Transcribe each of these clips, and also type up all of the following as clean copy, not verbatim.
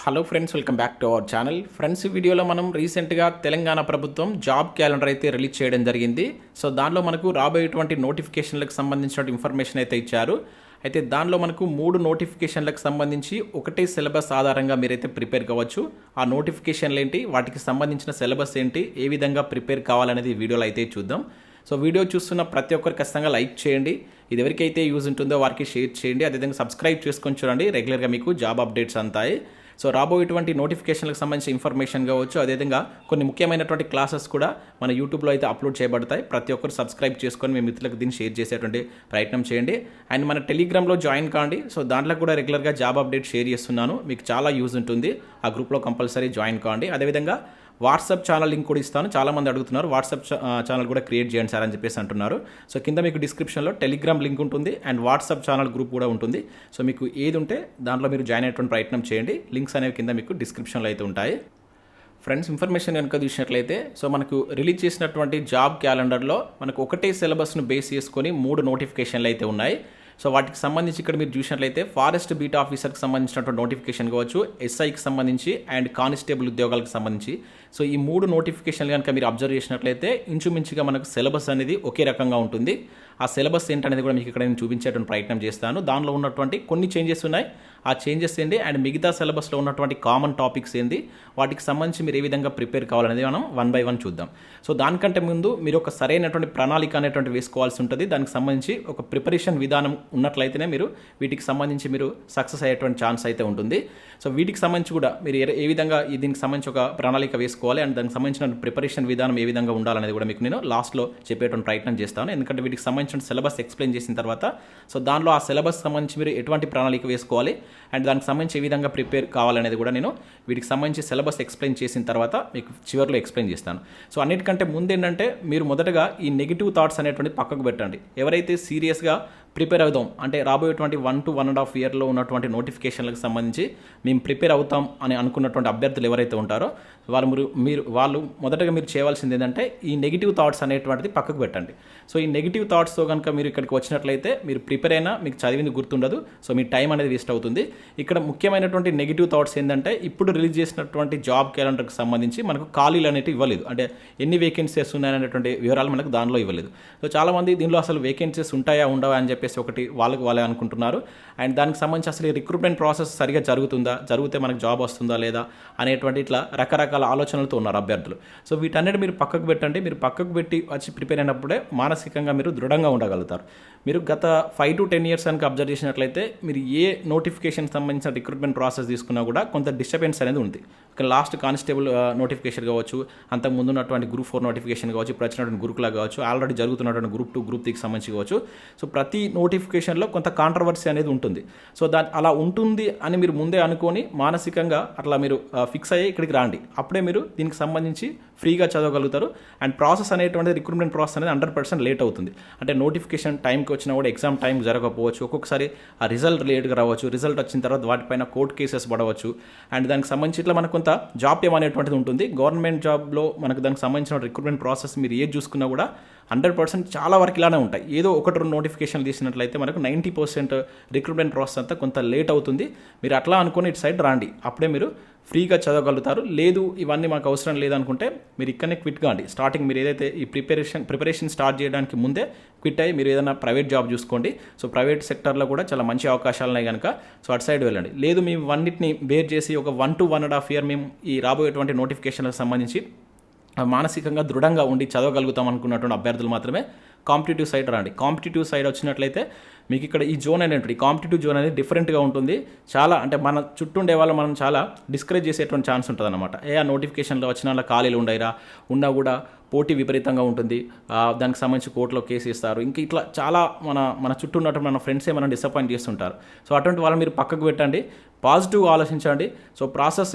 Hello friends, welcome back to our channel. Friends, ఈ వీడియోలో మనం రీసెంట్గా తెలంగాణ ప్రభుత్వం జాబ్ క్యాలెండర్ అయితే రిలీజ్ చేయడం జరిగింది. సో దానిలో మనకు రాబోయేటువంటి నోటిఫికేషన్లకు సంబంధించిన ఇన్ఫర్మేషన్ అయితే ఇచ్చారు. అయితే దానిలో మనకు 3 నోటిఫికేషన్లకు సంబంధించి ఒకటే సిలబస్ ఆధారంగా మీరైతే ప్రిపేర్ కావచ్చు. ఆ నోటిఫికేషన్లు ఏంటి, వాటికి సంబంధించిన సిలబస్ ఏంటి, ఏ విధంగా ప్రిపేర్ కావాలనేది వీడియోలో అయితే చూద్దాం. సో వీడియో చూస్తున్న ప్రతి ఒక్కరు ఖచ్చితంగా లైక్ చేయండి. ఇది ఎవరికైతే యూజ్ ఉంటుందో వారికి షేర్ చేయండి. అదేవిధంగా సబ్స్క్రైబ్ చేసుకొని చూడండి, రెగ్యులర్గా మీకు జాబ్ అప్డేట్స్ అంతాయి. సో రాబోయేటువంటి నోటిఫికేషన్లకు సంబంధించిన ఇన్ఫర్మేషన్ కావచ్చు, అదేవిధంగా కొన్ని ముఖ్యమైనటువంటి క్లాసెస్ కూడా మన యూట్యూబ్లో అయితే అప్లోడ్ చేయబడతాయి. ప్రతి ఒక్కరు సబ్స్క్రైబ్ చేసుకొని మీ మిత్రులకు దీన్ని షేర్ చేసేటువంటి ప్రయత్నం చేయండి. అండ్ మన టెలిగ్రామ్లో జాయిన్ కాండి. సో దాంట్లో కూడా రెగ్యులర్గా జాబ్ అప్డేట్ షేర్ చేస్తున్నాను, మీకు చాలా యూజ్ ఉంటుంది. ఆ గ్రూప్లో కంపల్సరీ జాయిన్ కాండి. అదేవిధంగా వాట్సాప్ ఛానల్ లింక్ కూడా ఇస్తాను. చాలామంది అడుగుతున్నారు వాట్సాప్ ఛానల్ కూడా క్రియేట్ చేయండి సార్ అని చెప్పేసి అంటున్నారు. సో కింద మీకు డిస్క్రిప్షన్లో టెలిగ్రామ్ లింక్ ఉంటుంది అండ్ వాట్సాప్ ఛానల్ గ్రూప్ కూడా ఉంటుంది. సో మీకు ఏది ఉంటే దాంట్లో మీరు జాయిన్ అయ్యేటువంటి ప్రయత్నం చేయండి. లింక్స్ అనేవి కింద మీకు డిస్క్రిప్షన్లో అయితే ఉంటాయి. ఫ్రెండ్స్, ఇన్ఫర్మేషన్ కనుక చూసినట్లయితే, సో మనకు రిలీజ్ చేసినటువంటి జాబ్ క్యాలెండర్లో మనకు ఒకటే సిలబస్ను బేస్ చేసుకొని 3 నోటిఫికేషన్లు అయితే ఉన్నాయి. సో వాటికి సంబంధించి ఇక్కడ మీరు చూసినట్లయితే ఫారెస్ట్ బీట్ ఆఫీసర్కి సంబంధించినటువంటి నోటిఫికేషన్ కావచ్చు, ఎస్ఐకి సంబంధించి అండ్ కానిస్టేబుల్ ఉద్యోగాలకు సంబంధించి. సో ఈ 3 నోటిఫికేషన్లు కనుక మీరు అబ్జర్వ్ చేసినట్లయితే ఇంచుమించుగా మనకు సిలబస్ అనేది ఒకే రకంగా ఉంటుంది. ఆ సిలబస్ ఏంటనేది కూడా మీకు ఇక్కడ నేను చూపించేటువంటి ప్రయత్నం చేస్తాను. దానిలో ఉన్నటువంటి కొన్ని చేంజెస్ ఉన్నాయి, ఆ చేంజెస్ ఏంటి అండ్ మిగతా సిలబస్లో ఉన్నటువంటి కామన్ టాపిక్స్ ఏంటి, వాటికి సంబంధించి మీరు ఏ విధంగా ప్రిపేర్ కావాలనేది మనం 1 by 1 చూద్దాం. సో దానికంటే ముందు మీరు ఒక సరైనటువంటి ప్రణాళిక అనేటువంటి వేసుకోవాల్సి ఉంటుంది. దానికి సంబంధించి ఒక ప్రిపరేషన్ విధానం ఉన్నట్లయితేనే మీరు వీటికి సంబంధించి మీరు సక్సెస్ అయ్యేటువంటి ఛాన్స్ అయితే ఉంటుంది. సో వీటికి సంబంధించి కూడా మీరు ఏ విధంగా దీనికి సంబంధించి ఒక ప్రణాళిక వేసుకోవాలి అండ్ దానికి సంబంధించిన ప్రిపరేషన్ విధానం ఏ విధంగా ఉండాలనేది కూడా మీకు నేను లాస్ట్లో చెప్పేటువంటి ప్రయత్నం చేస్తాను. ఎందుకంటే వీటికి సంబంధించిన సిలబస్ ఎక్స్ప్లెయిన్ చేసిన తర్వాత సో దానిలో ఆ సిలబస్ సంబంధించి మీరు ఎటువంటి ప్రణాళిక వేసుకోవాలి అండ్ దానికి సంబంధించి ఏ విధంగా ప్రిపేర్ కావాలనేది కూడా నేను వీటికి సంబంధించి సిలబస్ ఎక్స్ప్లెయిన్ చేసిన తర్వాత మీకు చివరిలో ఎక్స్ప్లెయిన్ చేస్తాను. సో అన్నిటికంటే ముందు ఏంటంటే మీరు మొదటగా ఈ నెగిటివ్ థాట్స్ అనేటువంటి పక్కకు పెట్టండి. ఎవరైతే సీరియస్గా ప్రిపేర్ అవుదాం అంటే రాబోయేటువంటి 1 to 1.5 ఇయర్లో ఉన్నటువంటి నోటిఫికేషన్లకు సంబంధించి మేము ప్రిపేర్ అవుతాం అని అనుకున్నటువంటి అభ్యర్థులు ఎవరైతే ఉంటారో వాళ్ళు మొదటగా మీరు చేయవలసింది ఏంటంటే ఈ నెగిటివ్ థాట్స్ అనేటువంటిది పక్కకు పెట్టండి. సో ఈ నెగిటివ్ థాట్స్తో కనుక మీరు ఇక్కడికి వచ్చినట్లయితే మీరు ప్రిపేర్ అయినా మీకు చదివింది గుర్తుండదు. సో మీ టైం అనేది వేస్ట్ అవుతుంది. ఇక్కడ ముఖ్యమైనటువంటి నెగిటివ్ థాట్స్ ఏంటంటే ఇప్పుడు రిలీజ్ చేసినటువంటి జాబ్ క్యాలెండర్కి సంబంధించి మనకు ఖాళీలు అనేవి ఇవ్వలేదు, అంటే ఎన్ని వేకెన్సీస్ ఉన్నాయనేటువంటి వివరాలు మనకు దానిలో ఇవ్వలేదు. సో చాలామంది దీనిలో అసలు వేకెన్సీస్ ఉంటాయా ఉండవా అని చెప్పేసి ఒకటి వాళ్ళే అనుకుంటున్నారు. అండ్ దానికి సంబంధించి అసలు ఈ రిక్రూట్మెంట్ ప్రాసెస్ సరిగా జరిగితే మనకు జాబ్ వస్తుందా లేదా అనేటువంటి ఇట్లా రకరకాల ఆలోచనలతో ఉన్నారు అభ్యర్థులు. సో వీటన్నిటి మీరు పక్కకు పెట్టండి. మీరు పక్కకు పెట్టి వచ్చి ప్రిపేర్ అయినప్పుడే మానసికంగా మీరు దృఢంగా ఉండగలుగుతారు. మీరు గత 5 to 10 years కనుక అబ్జర్వ్ చేసినట్లయితే మీరు ఏ నోటిఫికేషన్ సంబంధించిన రిక్రూట్మెంట్ ప్రాసెస్ తీసుకున్నా కూడా కొంత డిస్టర్బెన్స్ అనేది ఉంది. లాస్ట్ కానిస్టేబుల్ నోటిఫికేషన్ కావచ్చు, అంతకు ముందు ఉన్నటువంటి Group 4 నోటిఫికేషన్ కావచ్చు, ఇప్పుడు వచ్చినటువంటి గురుకుల కావచ్చు, ఆల్రెడీ జరుగుతున్నటువంటి Group 2 Group 3కి సంబంధించి కావచ్చు. సో ప్రతి నోటిఫికేషన్లో కొంత కాంట్రవర్సీ అనేది ఉంటుంది. సో అలా ఉంటుంది అని మీరు ముందే అనుకొని మానసికంగా అట్లా మీరు ఫిక్స్ అయ్యి ఇక్కడికి రాండి. అప్పుడే మీరు దీనికి సంబంధించి ఫ్రీగా చదవగలుగుతారు. అండ్ ప్రాసెస్ అనేటువంటి రిక్రూట్మెంట్ ప్రాసెస్ అనేది 100% లేట్ అవుతుంది. అంటే నోటిఫికేషన్ టైంకి వచ్చినా కూడా ఎగ్జామ్ టైం జరగకపోవచ్చు, ఒక్కొక్కసారి ఆ రిజల్ట్ లేట్గా రావచ్చు, రిజల్ట్ వచ్చిన తర్వాత వాటిపైన కోర్టు కేసెస్ పడవచ్చు. అండ్ దానికి సంబంధించి ఇట్లా మనకు కొంత జాప్యం అనేటువంటిది ఉంటుంది. గవర్నమెంట్ జాబ్లో మనకు దానికి సంబంధించిన రిక్రూట్మెంట్ ప్రాసెస్ మీరు ఏది చూసుకున్నా కూడా 100% చాలా వరకు ఇలానే ఉంటాయి. ఏదో 1-2 నోటిఫికేషన్లు తీసినట్లయితే మనకు 90% రిక్రూట్మెంట్ ప్రాసెస్ అంతా కొంత లేట్ అవుతుంది. మీరు అట్లా అనుకుని ఇటు సైడ్ రాండి, అప్పుడే మీరు ఫ్రీగా చదవగలుగుతారు. లేదు ఇవన్నీ మాకు అవసరం లేదనుకుంటే మీరు ఇక్కడనే క్విట్ కాండి. స్టార్టింగ్ మీరు ఏదైతే ఈ ప్రిపరేషన్ స్టార్ట్ చేయడానికి ముందే క్విట్ అయ్యి మీరు ఏదైనా ప్రైవేట్ జాబ్ చూసుకోండి. సో ప్రైవేట్ సెక్టర్లో కూడా చాలా మంచి అవకాశాలు ఉన్నాయి కనుక సో అటు సైడ్ వెళ్ళండి. లేదు మేము వన్నిటిని బేర్ చేసి ఒక 1 to 1.5 year మేము ఈ రాబోయేటువంటి నోటిఫికేషన్లకు సంబంధించి మానసికంగా దృఢంగా ఉండి చదవగలుగుతాం అనుకున్నటువంటి అభ్యర్థులు మాత్రమే కాంపిటేటివ్ సైడ్ రండి. కాంపిటేటివ్ సైడ్ వచ్చినట్లయితే మీకు ఇక్కడ ఈ జోన్ అనేది కాంపిటేటివ్ జోన్ అనేది డిఫరెంట్గా ఉంటుంది. చాలా అంటే మన చుట్టూ ఉండే వాళ్ళు మనం చాలా డిస్కరేజ్ చేసేటువంటి ఛాన్స్ ఉంటుంది అనమాట. ఆ నోటిఫికేషన్లో వచ్చిన వాళ్ళ ఖాళీలు ఉండయిరా, ఉన్నా కూడా పోటీ విపరీతంగా ఉంటుంది, దానికి సంబంధించి కోర్టులో కేసు ఇస్తారు, ఇంకా ఇట్లా చాలా మన చుట్టూ ఉన్నటువంటి మన ఫ్రెండ్సే మనం డిసప్పాయింట్ చేస్తుంటారు. సో అటువంటి వాళ్ళు మీరు పక్కకు పెట్టండి, పాజిటివ్గా ఆలోచించండి. సో ప్రాసెస్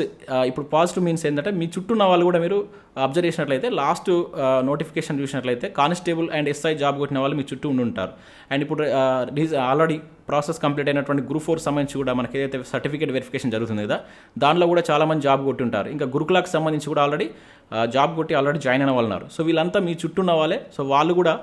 ఇప్పుడు పాజిటివ్ మీన్స్ ఏంటంటే మీ చుట్టూ ఉన్న వాళ్ళు కూడా మీరు అబ్జర్వ్ చేసినట్లయితే లాస్ట్ నోటిఫికేషన్ చూసినట్లయితే కానిస్టేబుల్ అండ్ ఎస్ఐ జాబ్ కొట్టిన వాళ్ళు మీ చుట్టూ ఉండి ఉంటారు. అండ్ ఇప్పుడు ఆల్రెడీ ప్రాసెస్ కంప్లీట్ అయినటువంటి గ్రూప్ 4 సంబంధించి కూడా మనకి ఏదైతే సర్టిఫికేట్ వెరిఫికేషన్ జరుగుతుంది కదా, దానిలో కూడా చాలామంది జాబ్ కొట్టి ఉంటారు. ఇంకా గురుకులాకి సంబంధించి కూడా ఆల్రెడీ జాబ్ కొట్టి ఆల్రెడీ జాయిన్ అయిన వాళ్ళు ఉన్నారు. సో వీళ్ళంతా మీ చుట్టూ ఉన్న వాళ్ళే. సో వాళ్ళు కూడా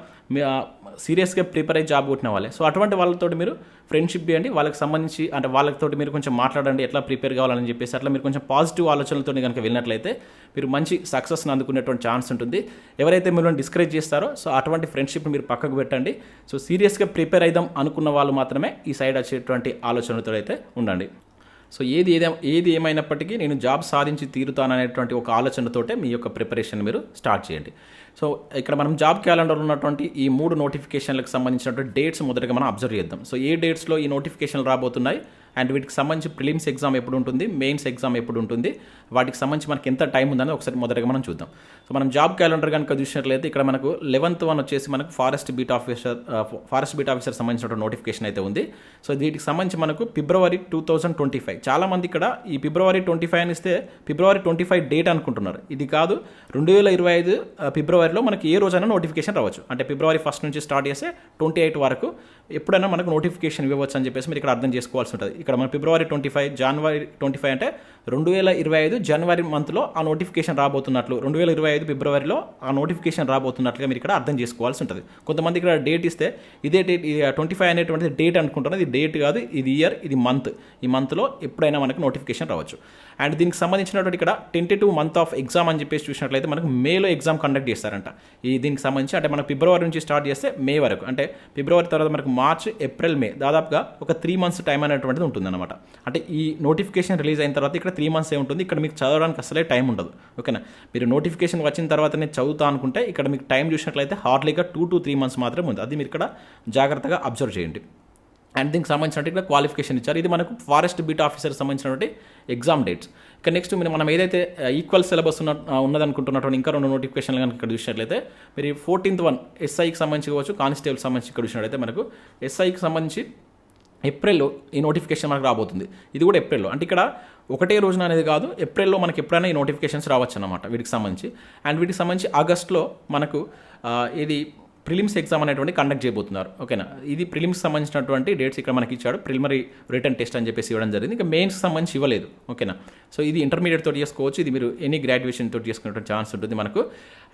సీరియస్గా ప్రిపేర్ అయ్యి జాబ్ కొట్టిన వాళ్ళే. సో అటువంటి వాళ్ళతో మీరు ఫ్రెండ్షిప్ చేయండి. వాళ్ళకి సంబంధించి అంటే వాళ్ళతో మీరు కొంచెం మాట్లాడండి, ఎట్లా ప్రిపేర్ కావాలని చెప్పేసి. అట్లా మీరు కొంచెం పాజిటివ్ ఆలోచనలతో కనుక వెళ్ళినట్లయితే మీరు మంచి సక్సెస్ని అందుకునేటువంటి ఛాన్స్ ఉంటుంది. ఎవరైతే మిమ్మల్ని డిస్కరేజ్ చేస్తారో సో అటువంటి ఫ్రెండ్షిప్ మీరు పక్కకు పెట్టండి. సో సీరియస్గా ప్రిపేర్ అయిదాం అనుకున్న వాళ్ళు మాత్రమే ఈ సైడ్ వచ్చేటువంటి ఆలోచనలతో అయితే ఉండండి. సో ఏది ఏమైనప్పటికీ నేను జాబ్ సాధించి తీరుతాననేటువంటి ఒక ఆలోచనతోటే మీ యొక్క ప్రిపరేషన్ మీరు స్టార్ట్ చేయండి. సో ఇక్కడ మనం జాబ్ క్యాలెండర్ ఉన్నటువంటి ఈ 3 నోటిఫికేషన్లకు సంబంధించినటువంటి డేట్స్ మొదటగా మనం అబ్జర్వ్ చేద్దాం. సో ఏ డేట్స్లో ఈ నోటిఫికేషన్లు రాబోతున్నాయి అండ్ వీటికి సంబంధించి ప్రిలిమ్స్ ఎగ్జామ్ ఎప్పుడు ఉంటుంది, మెయిన్స్ ఎగ్జామ్ ఎప్పుడు ఉంటుంది, వాటికి సంబంధించి మనకి ఎంత టైం ఉందని ఒకసారి మొదటగా మనం చూద్దాం. సో మనం జాబ్ క్యాలెండర్ కనుక చూసినట్లయితే ఇక్కడ మనకు 11th వన్ వచ్చేసి మనకు ఫారెస్ట్ బీట్ ఆఫీసర్ సంబంధించిన నోటిఫికేషన్ అయితే ఉంది. సో వీటికి సంబంధించి మనకు ఫిబ్రవరి 2025. చాలామంది ఇక్కడ ఈ ఫిబ్రవరి 25 అని ఇస్తే ఫిబ్రవరి 25 డేట్ అనుకుంటున్నారు. ఇది కాదు, 2025 ఫిబ్రవరిలో మనకి ఏ రోజైనా నోటిఫికేషన్ రావచ్చు. అంటే ఫిబ్రవరి 1 నుంచి స్టార్ట్ చేస్తే 28 వరకు ఎప్పుడైనా మనకు నోటిఫికేషన్ ఇవ్వచ్చు అని చెప్పేసి మీరు ఇక్కడ అర్థం చేసుకోవాల్సి ఉంటుంది. ఇక్కడ మన ఫిబ్రవరి 25, జనవరి 25 అంటే 2025 జనవరి మంత్లో ఆ నోటిఫికేషన్ రాబోతున్నట్లు, 2025 ఫిబ్రవరిలో ఆ నోటిఫికేషన్ రాబోతున్నట్లుగా మీరు ఇక్కడ అర్థం చేసుకోవాల్సి ఉంటుంది. కొంతమంది ఇక్కడ డేట్ ఇస్తే ఇదే డేట్ 25 అనేటువంటిది డేట్ అనుకుంటున్నారు. ఇది డేట్ కాదు, ఇది ఇయర్, ఇది మంత్. ఈ మంత్లో ఎప్పుడైనా మనకు నోటిఫికేషన్ రావచ్చు. అండ్ దీనికి సంబంధించినటువంటి ఇక్కడ టెంటేటివ్ మంత్ ఆఫ్ ఎగ్జామ్ అని చెప్పేసి చూసినట్లయితే మనకు మేలో ఎగ్జామ్ కండక్ట్ చేస్తారంట. దీనికి సంబంధించి అంటే మనకు ఫిబ్రవరి నుంచి స్టార్ట్ చేస్తే మే వరకు, అంటే ఫిబ్రవరి తర్వాత మనకు మార్చ్, ఏప్రిల్, మే, దాదాపుగా ఒక 3 months టైం అనేటువంటిది ఉంటుందన్నమాట. అంటే ఈ నోటిఫికేషన్ రిలీజ్ అయిన తర్వాత ఇక్కడ 3 months ఉంటుంది. ఇక్కడ మీకు చదవడానికి అసలే టైం ఉండదు. ఓకేనా, మీరు నోటిఫికేషన్ వచ్చిన తర్వాత నేను చదువుతా అనుకుంటే ఇక్కడ మీకు టైం చూసినట్లయితే హార్డ్లీగా 2 to 3 months మాత్రమే ఉంది. అది మీరు ఇక్కడ జాగ్రత్తగా అబ్జర్వ్ చేయండి. అండ్ దీనికి సంబంధించినట్టు ఇక్కడ క్వాలిఫికేషన్ ఇచ్చారు. ఇది మనకు ఫారెస్ట్ బీట్ ఆఫీసర్ సంబంధించినటువంటి ఎగ్జామ్ డేట్స్. ఇక నెక్స్ట్ మనం ఏదైతే ఈక్వల్ సిలబస్ ఉన్నదనుకుంటున్నటువంటి ఇంకా 2 నోటిఫికేషన్లు కనుక ఇక్కడ చూసినట్లయితే మీరు 14th వన్ ఎస్ఐకి సంబంధించి కావచ్చు, కానిస్టేబుల్ సంబంధించి ఇక్కడ చూసినట్లయితే మనకు ఎస్ఐకి సంబంధించి ఏప్రిల్లో ఈ నోటిఫికేషన్ మనకు రాబోతుంది. ఇది కూడా ఏప్రిల్లో, అంటే ఇక్కడ ఒకటే రోజున అనేది కాదు, ఏప్రిల్లో మనకి ఎప్పుడైనా ఈ నోటిఫికేషన్స్ రావచ్చు అన్నమాట వీటికి సంబంధించి. అండ్ వీటికి సంబంధించి ఆగస్ట్లో మనకు ఇది ప్రిలిమ్స్ ఎగ్జామ్ అనేటువంటి కండక్ట్ చేయబోతున్నారు. ఓకేనా, ఇది ప్రిలిమ్స్ సంబంధించినటువంటి డేట్స్ ఇక్కడ మనకి ఇచ్చాడు. ప్రిలిమరీ రిటర్న్ టెస్ట్ అని చెప్పేసి ఇవ్వడం జరిగింది. ఇంకా మెయిన్స్ సంబంధించి ఇవ్వలేదు. ఓకేనా, సో ఇది ఇంటర్మీడియట్ తోటి చేసుకోవచ్చు, ఇది మీరు ఎనీ గ్రాడ్యుయేషన్ తోటి చేసుకునే ఛాన్స్ ఉంటుంది మనకు.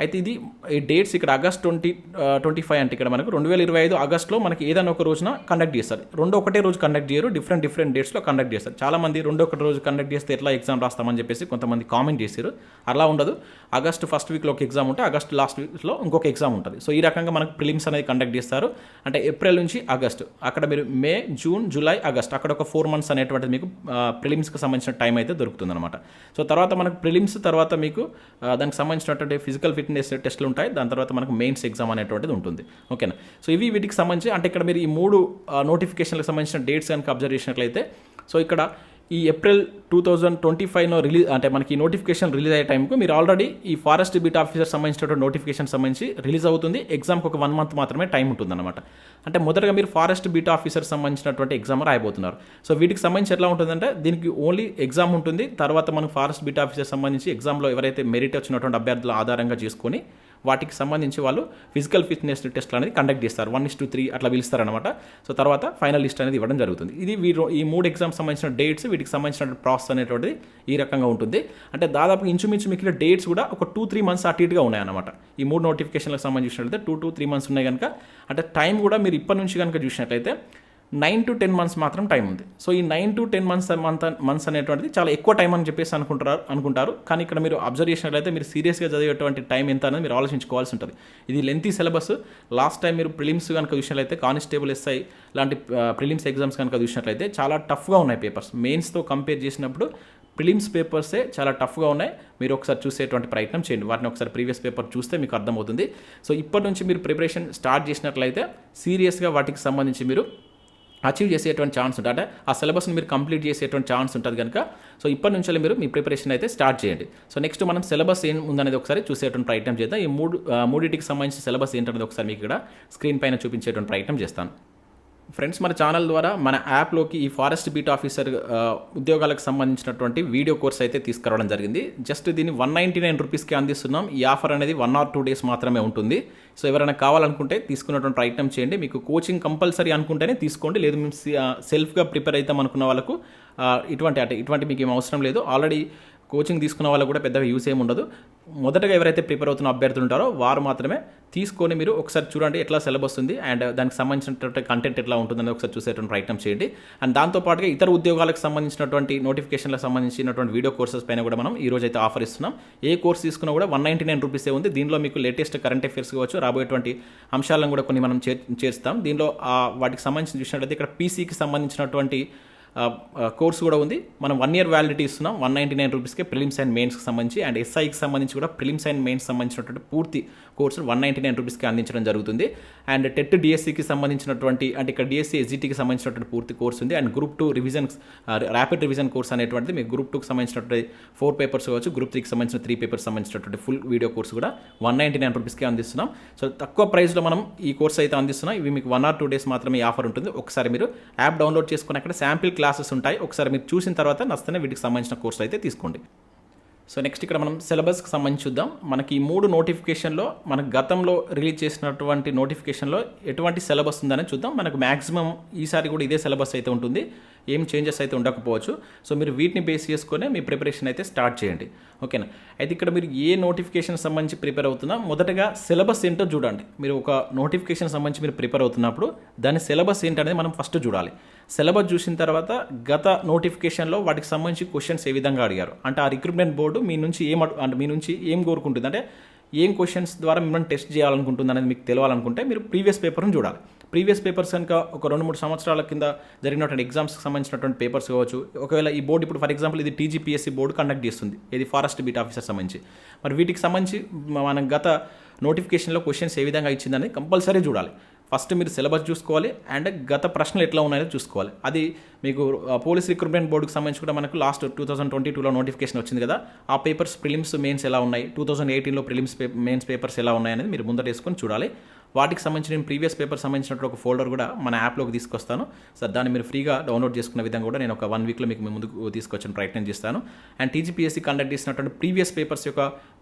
అయితే ఇది ఈ డేట్స్ ఇక్కడ ఆగస్ట్ 2025 అంటే ఇక్కడ మనకు 2025 ఆగస్ట్లో మనకి ఏదైనా ఒక రోజున కండక్ట్ చేస్తారు. ఒకటే రోజు కండక్ట్ చేయరు, డిఫరెంట్ డేట్స్లో కండక్ట్ చేస్తారు. చాలామంది ఒకటి రోజు కండక్ట్ చేస్తే ఎట్లా ఎగ్జామ్ రాస్తామని చెప్పేసి కొంతమంది కామెంట్ చేశారు. అలా ఉండదు. ఆగస్ట్ ఫస్ట్ వీక్లో ఒక ఎగ్జామ్ ఉంటే ఆగస్ట్ లాస్ట్ వీక్లో ఇంకొక ఎగ్జామ్ ఉంటుంది. సో ఈ రకంగా మనకు ప్రిలిమ్స్ అనేది కండక్ట్ చేస్తారు. అంటే ఏప్రిల్ నుంచి ఆగస్ట్, అక్కడ మీరు మే, జూన్, జూలై, ఆగస్ట్, అక్కడ ఒక 4 months అనేటువంటిది మీకు ప్రిలిమ్స్కి సంబంధించిన టైం అయితే దొరుకుతుంది అనమాట. సో తర్వాత మనకు ప్రిలిమ్స్ తర్వాత మీకు దానికి సంబంధించినటువంటి ఫిజికల్ ఫిట్నెస్ టెస్ట్లు ఉంటాయి. దాని తర్వాత మనకు మెయిన్స్ ఎగ్జామ్ అనేటువంటిది ఉంటుంది. ఓకేనా, సో ఇవి వీటికి సంబంధించి అంటే ఇక్కడ మీరు ఈ 3 నోటిఫికేషన్లకు సంబంధించిన డేట్స్ కనుక అబ్జర్వ్ చేసినట్లయితే సో ఇక్కడ ఈ ఏప్రిల్ 2025లో రిలీజ్ అంటే మనకి నోటిఫికేషన్ రిలీజ్ అయ్యే టైంకు మీరు ఆల్రెడీ ఈ ఫారెస్ట్ బీట్ ఆఫీసర్ సంబంధించినటువంటి నోటిఫికేషన్ సంబంధించి రిలీజ్ అవుతుంది. ఎగ్జామ్కి ఒక 1 month మాత్రమే టైం ఉంటుందన్నమాట. అంటే మొదటగా మీరు ఫారెస్ట్ బీట్ ఆఫీసర్ సంబంధించినటువంటి ఎగ్జామ్ రాయబోతున్నారు. సో వీటికి సంబంధించి ఎట్లా ఉంటుందంటే దీనికి ఓన్లీ ఎగ్జామ్ ఉంటుంది. తర్వాత మనకు ఫారెస్ట్ బీట్ ఆఫీసర్ సంబంధించి ఎగ్జామ్లో ఎవరైతే మెరిట్ వచ్చినటువంటి అభ్యర్థుల ఆధారంగా చేసుకొని వాటికి సంబంధించి వాళ్ళు ఫిజికల్ ఫిట్నెస్ టెస్ట్లు అనేది కండక్ట్ చేస్తారు. 1:3 అట్లా పిలుస్తారనమాట. సో తర్వాత ఫైనల్ లిస్ట్ అనేది ఇవ్వడం జరుగుతుంది. ఇది ఈ 3 ఎగ్జామ్స్ సంబంధించిన డేట్స్, వీటికి సంబంధించిన ప్రాసెస్ అనేటువంటిది ఈ రకంగా ఉంటుంది. అంటే దాదాపు ఇంచుమించు మిగిలిన డేట్స్ కూడా ఒక 2-3 months అటు ఇటుగా ఉన్నాయన్నమాట. ఈ 3 నోటిఫికేషన్లకు సంబంధించినట్లయితే 2-3 months ఉన్నాయి కనుక అంటే టైం కూడా మీరు ఇప్పటి నుంచి కనుక చూసినట్లయితే 9 to 10 months మాత్రం టైం ఉంది. సో ఈ 9 to 10 months అనేటువంటిది చాలా ఎక్కువ టైం అని చెప్పేసి అనుకుంటారు. కానీ ఇక్కడ మీరు అబ్జర్వ్ చేసినట్లయితే మీరు సీరియస్గా చదివేటువంటి టైం ఎంత అనేది మీరు ఆలోచించుకోవాల్సి ఉంటుంది. ఇది లెంతీ సిలబస్. లాస్ట్ టైం మీరు ప్రిలిమ్స్ కనుక చూసినట్లయితే కానిస్టేబుల్, ఎస్ఐ లాంటి ప్రిలిమ్స్ ఎగ్జామ్స్ కనుక చూసినట్లయితే చాలా టఫ్గా ఉన్నాయి పేపర్స్. మెయిన్స్తో కంపేర్ చేసినప్పుడు ప్రిలిమ్స్ పేపర్సే చాలా టఫ్గా ఉన్నాయి. మీరు ఒకసారి చూసేటువంటి ప్రయత్నం చేయండి. వాటిని ఒకసారి ప్రీవియస్ పేపర్ చూస్తే మీకు అర్థమవుతుంది. సో ఇప్పటి నుంచి మీరు ప్రిపరేషన్ స్టార్ట్ చేసినట్లయితే సీరియస్గా వాటికి సంబంధించి మీరు అచీవ్ చేసేటువంటి ఛాన్స్ ఉంటుంది. అంటే ఆ సిలబస్ని మీరు కంప్లీట్ చేసేటువంటి ఛాన్స్ ఉంటుంది కనుక సో ఇప్పటి నుంచి మీరు మీ ప్రిపరేషన్ అయితే స్టార్ట్ చేయండి. సో నెక్స్ట్ మనం సిలబస్ ఏం ఉందనేది ఒకసారి చూసేటువంటి ప్రయత్నం చేద్దాం. ఈ మూడింటికి సంబంధించిన సిలబస్ ఏంటనేది ఒకసారి మీకు ఇక్కడ స్క్రీన్ పైన చూపించేటువంటి ప్రయత్నం చేస్తాను. ఫ్రెండ్స్, మన ఛానల్ ద్వారా మన యాప్లోకి ఈ ఫారెస్ట్ బీట్ ఆఫీసర్ ఉద్యోగాలకు సంబంధించినటువంటి వీడియో కోర్స్ అయితే తీసుకురావడం జరిగింది. జస్ట్ దీన్ని 199 రూపీస్కి అందిస్తున్నాం. ఈ ఆఫర్ అనేది 1 or 2 days మాత్రమే ఉంటుంది. సో ఎవరైనా కావాలనుకుంటే తీసుకున్నటువంటి ప్రయత్నం చేయండి. మీకు కోచింగ్ కంపల్సరీ అనుకుంటేనే తీసుకోండి. లేదు మేము సెల్ఫ్గా ప్రిపేర్ అవుతాం అనుకున్న వాళ్ళకు ఇటువంటి మీకు ఏం అవసరం లేదు. ఆల్రెడీ కోచింగ్ తీసుకున్న వాళ్ళకు కూడా పెద్దగా యూస్ ఏమి ఉండదు. మొదటగా ఎవరైతే ప్రిపేర్ అవుతున్న అభ్యర్థులు ఉంటారో వారు మాత్రమే తీసుకొని మీరు ఒకసారి చూడండి ఎట్లా సిలబస్ ఉంది అండ్ దానికి సంబంధించినటువంటి కంటెంట్ ఎట్లా ఉంటుందని ఒకసారి చూసేటువంటి ప్రయత్నం చేయండి. అండ్ దాంతోపాటుగా ఇతర ఉద్యోగాలకు సంబంధించినటువంటి నోటిఫికేషన్లకు సంబంధించినటువంటి వీడియో కోర్సెస్ పైన కూడా మనం ఈ రోజు అయితే ఆఫర్ ఇస్తున్నాం. ఏ కోర్స్ తీసుకున్నా కూడా 199 రూపీసే ఉంది. దీనిలో మీకు లేటెస్ట్ కరెంట్ అఫైర్స్ కావచ్చు, రాబోయేటువంటి అంశాలను కూడా కొన్ని మనం చేర్చుతాం. దీనిలో వాటికి సంబంధించిన చూసినట్లయితే ఇక్కడ పీసీకి సంబంధించినటువంటి కోర్స్ కూడా ఉంది. మనం 1 year వ్యాలిడిటీ ఇస్తున్నాం 199 రూపీస్కి ప్రిలిమ్స్ అండ్ మెయిన్స్కి సంబంధించి. అండ్ ఎస్ఐకి సంబంధించి కూడా ప్రిలిమ్స్ అండ్ మెయిన్స్ సంబంధించినటువంటి పూర్తి కోర్సు 199 రూపీస్కి అందించడం జరుగుతుంది. అండ్ టెట్ డిఎస్సికి సంబంధించినటువంటి అంటే ఇక్కడ డిఎస్సి ఎస్జిటికి సంబంధించినటువంటి పూర్తి కోర్సు ఉంది. And group 2 revision rapid revision course అనేటువంటిది మీకు గ్రూప్ 2కి సంబంధించినటువంటి 4 పేపర్స్ కావచ్చు, గ్రూప్ 3కి సంబంధించిన 3 పేపర్స్ సంబంధించినటువంటి ఫుల్ వీడియో కోర్సు కూడా 199 రూపీస్కి అందిస్తున్నాం. సో తక్కువ ప్రైస్లో మనం ఈ కోర్స్ అయితే అందిస్తున్నాం. ఇవి మీకు 1 or 2 days మాత్రమే ఈ ఆఫర్ ఉంటుంది. ఒకసారి మీరు యాప్ డౌన్లోడ్ చేసుకుని అక్కడ శాంపిల్ క్లాసెస్ ఉంటాయి. ఒకసారి మీరు చూసిన తర్వాత నచ్చితే వీటికి సంబంధించిన కోర్సు అయితే తీసుకోండి. సో నెక్స్ట్ ఇక్కడ మనం సిలబస్కి సంబంధించి చూద్దాం. మనకి ఈ 3 నోటిఫికేషన్లో మనకు గతంలో రిలీజ్ చేసినటువంటి నోటిఫికేషన్లో ఎటువంటి సిలబస్ ఉందని చూద్దాం. మనకు మ్యాక్సిమం ఈసారి కూడా ఇదే సిలబస్ అయితే ఉంటుంది. ఏం చేంజెస్ అయితే ఉండకపోవచ్చు. సో మీరు వీటిని బేస్ చేసుకునే మీ ప్రిపరేషన్ అయితే స్టార్ట్ చేయండి. ఓకేనా. అయితే ఇక్కడ మీరు ఏ నోటిఫికేషన్ సంబంధించి ప్రిపేర్ అవుతున్నా మొదటగా సిలబస్ ఏంటో చూడండి. మీరు ఒక నోటిఫికేషన్ సంబంధించి మీరు ప్రిపేర్ అవుతున్నప్పుడు దాని సిలబస్ ఏంటనేది మనం ఫస్ట్ చూడాలి. సిలబస్ చూసిన తర్వాత గత నోటిఫికేషన్లో వాటికి సంబంధించి క్వశ్చన్స్ ఏ విధంగా అడిగారు అంటే ఆ రిక్రూట్మెంట్ బోర్డు మీ నుంచి ఏం కోరుకుంటుంది అంటే ఏం క్వశ్చన్స్ ద్వారా మిమ్మల్ని టెస్ట్ చేయాలనుకుంటుంది అనేది మీకు తెలియాలనుకుంటే మీరు ప్రీవియస్ పేపర్ని చూడాలి. ప్రీవియస్ పేపర్స్ కనుక ఒక 2-3 సంవత్సరాల కింద జరిగినటువంటి ఎగ్జామ్స్కి సంబంధించినటువంటి పేపర్స్ కావచ్చు. ఒకవేళ ఈ బోర్డు ఇప్పుడు ఫర్ ఎగ్జాంపుల్ ఇది టీజీపీఎస్సీ బోర్డు కండక్ట్ చేస్తుంది, ఇది ఫారెస్ట్ బీట్ ఆఫీసర్ సంబంధించి. మరి వీటికి సంబంధించి మనం గత నోటిఫికేషన్లో క్వశ్చన్స్ ఏ విధంగా ఇచ్చిందని కంపల్సరీ చూడాలి. ఫస్ట్ మీరు సిలబస్ చూసుకోవాలి అండ్ గత ప్రశ్నలు ఎట్లా ఉన్నాయో చూసుకోవాలి. అది మీకు పోలీస్ రిక్రూట్మెంట్ బోర్డుకి సంబంధించి కూడా మనకు లాస్ట్ 2022లో నోటిఫికేషన్ వచ్చింది కదా, ఆ పేపర్స్ ప్రిలిమ్స్ మెయిన్స్ ఎలా ఉన్నాయి, 2018లో ప్రిలిమ్స్ మెయిన్స్ పేపర్స్ ఎలా ఉన్నాయి అనేది మీరు ముందర వేసుకొని చూడాలి. వాటికి సంబంధించి నేను ప్రీవియస్ పేపర్ సంబంధించినట్టు ఒక ఫోల్డర్ కూడా మన యాప్లోకి తీసుకొస్తాను. సార్ దాన్ని మీరు ఫ్రీగా డౌన్లోడ్ చేసుకునే విధంగా కూడా నేను ఒక 1 weekలో మీకు ముందుకు తీసుకొచ్చిన ప్రయత్నం చేస్తాను. అండ్ టీజీపీఎస్సీ కండక్ట్ చేసినటువంటి ప్రీవియస్ పేపర్స్ యొక్క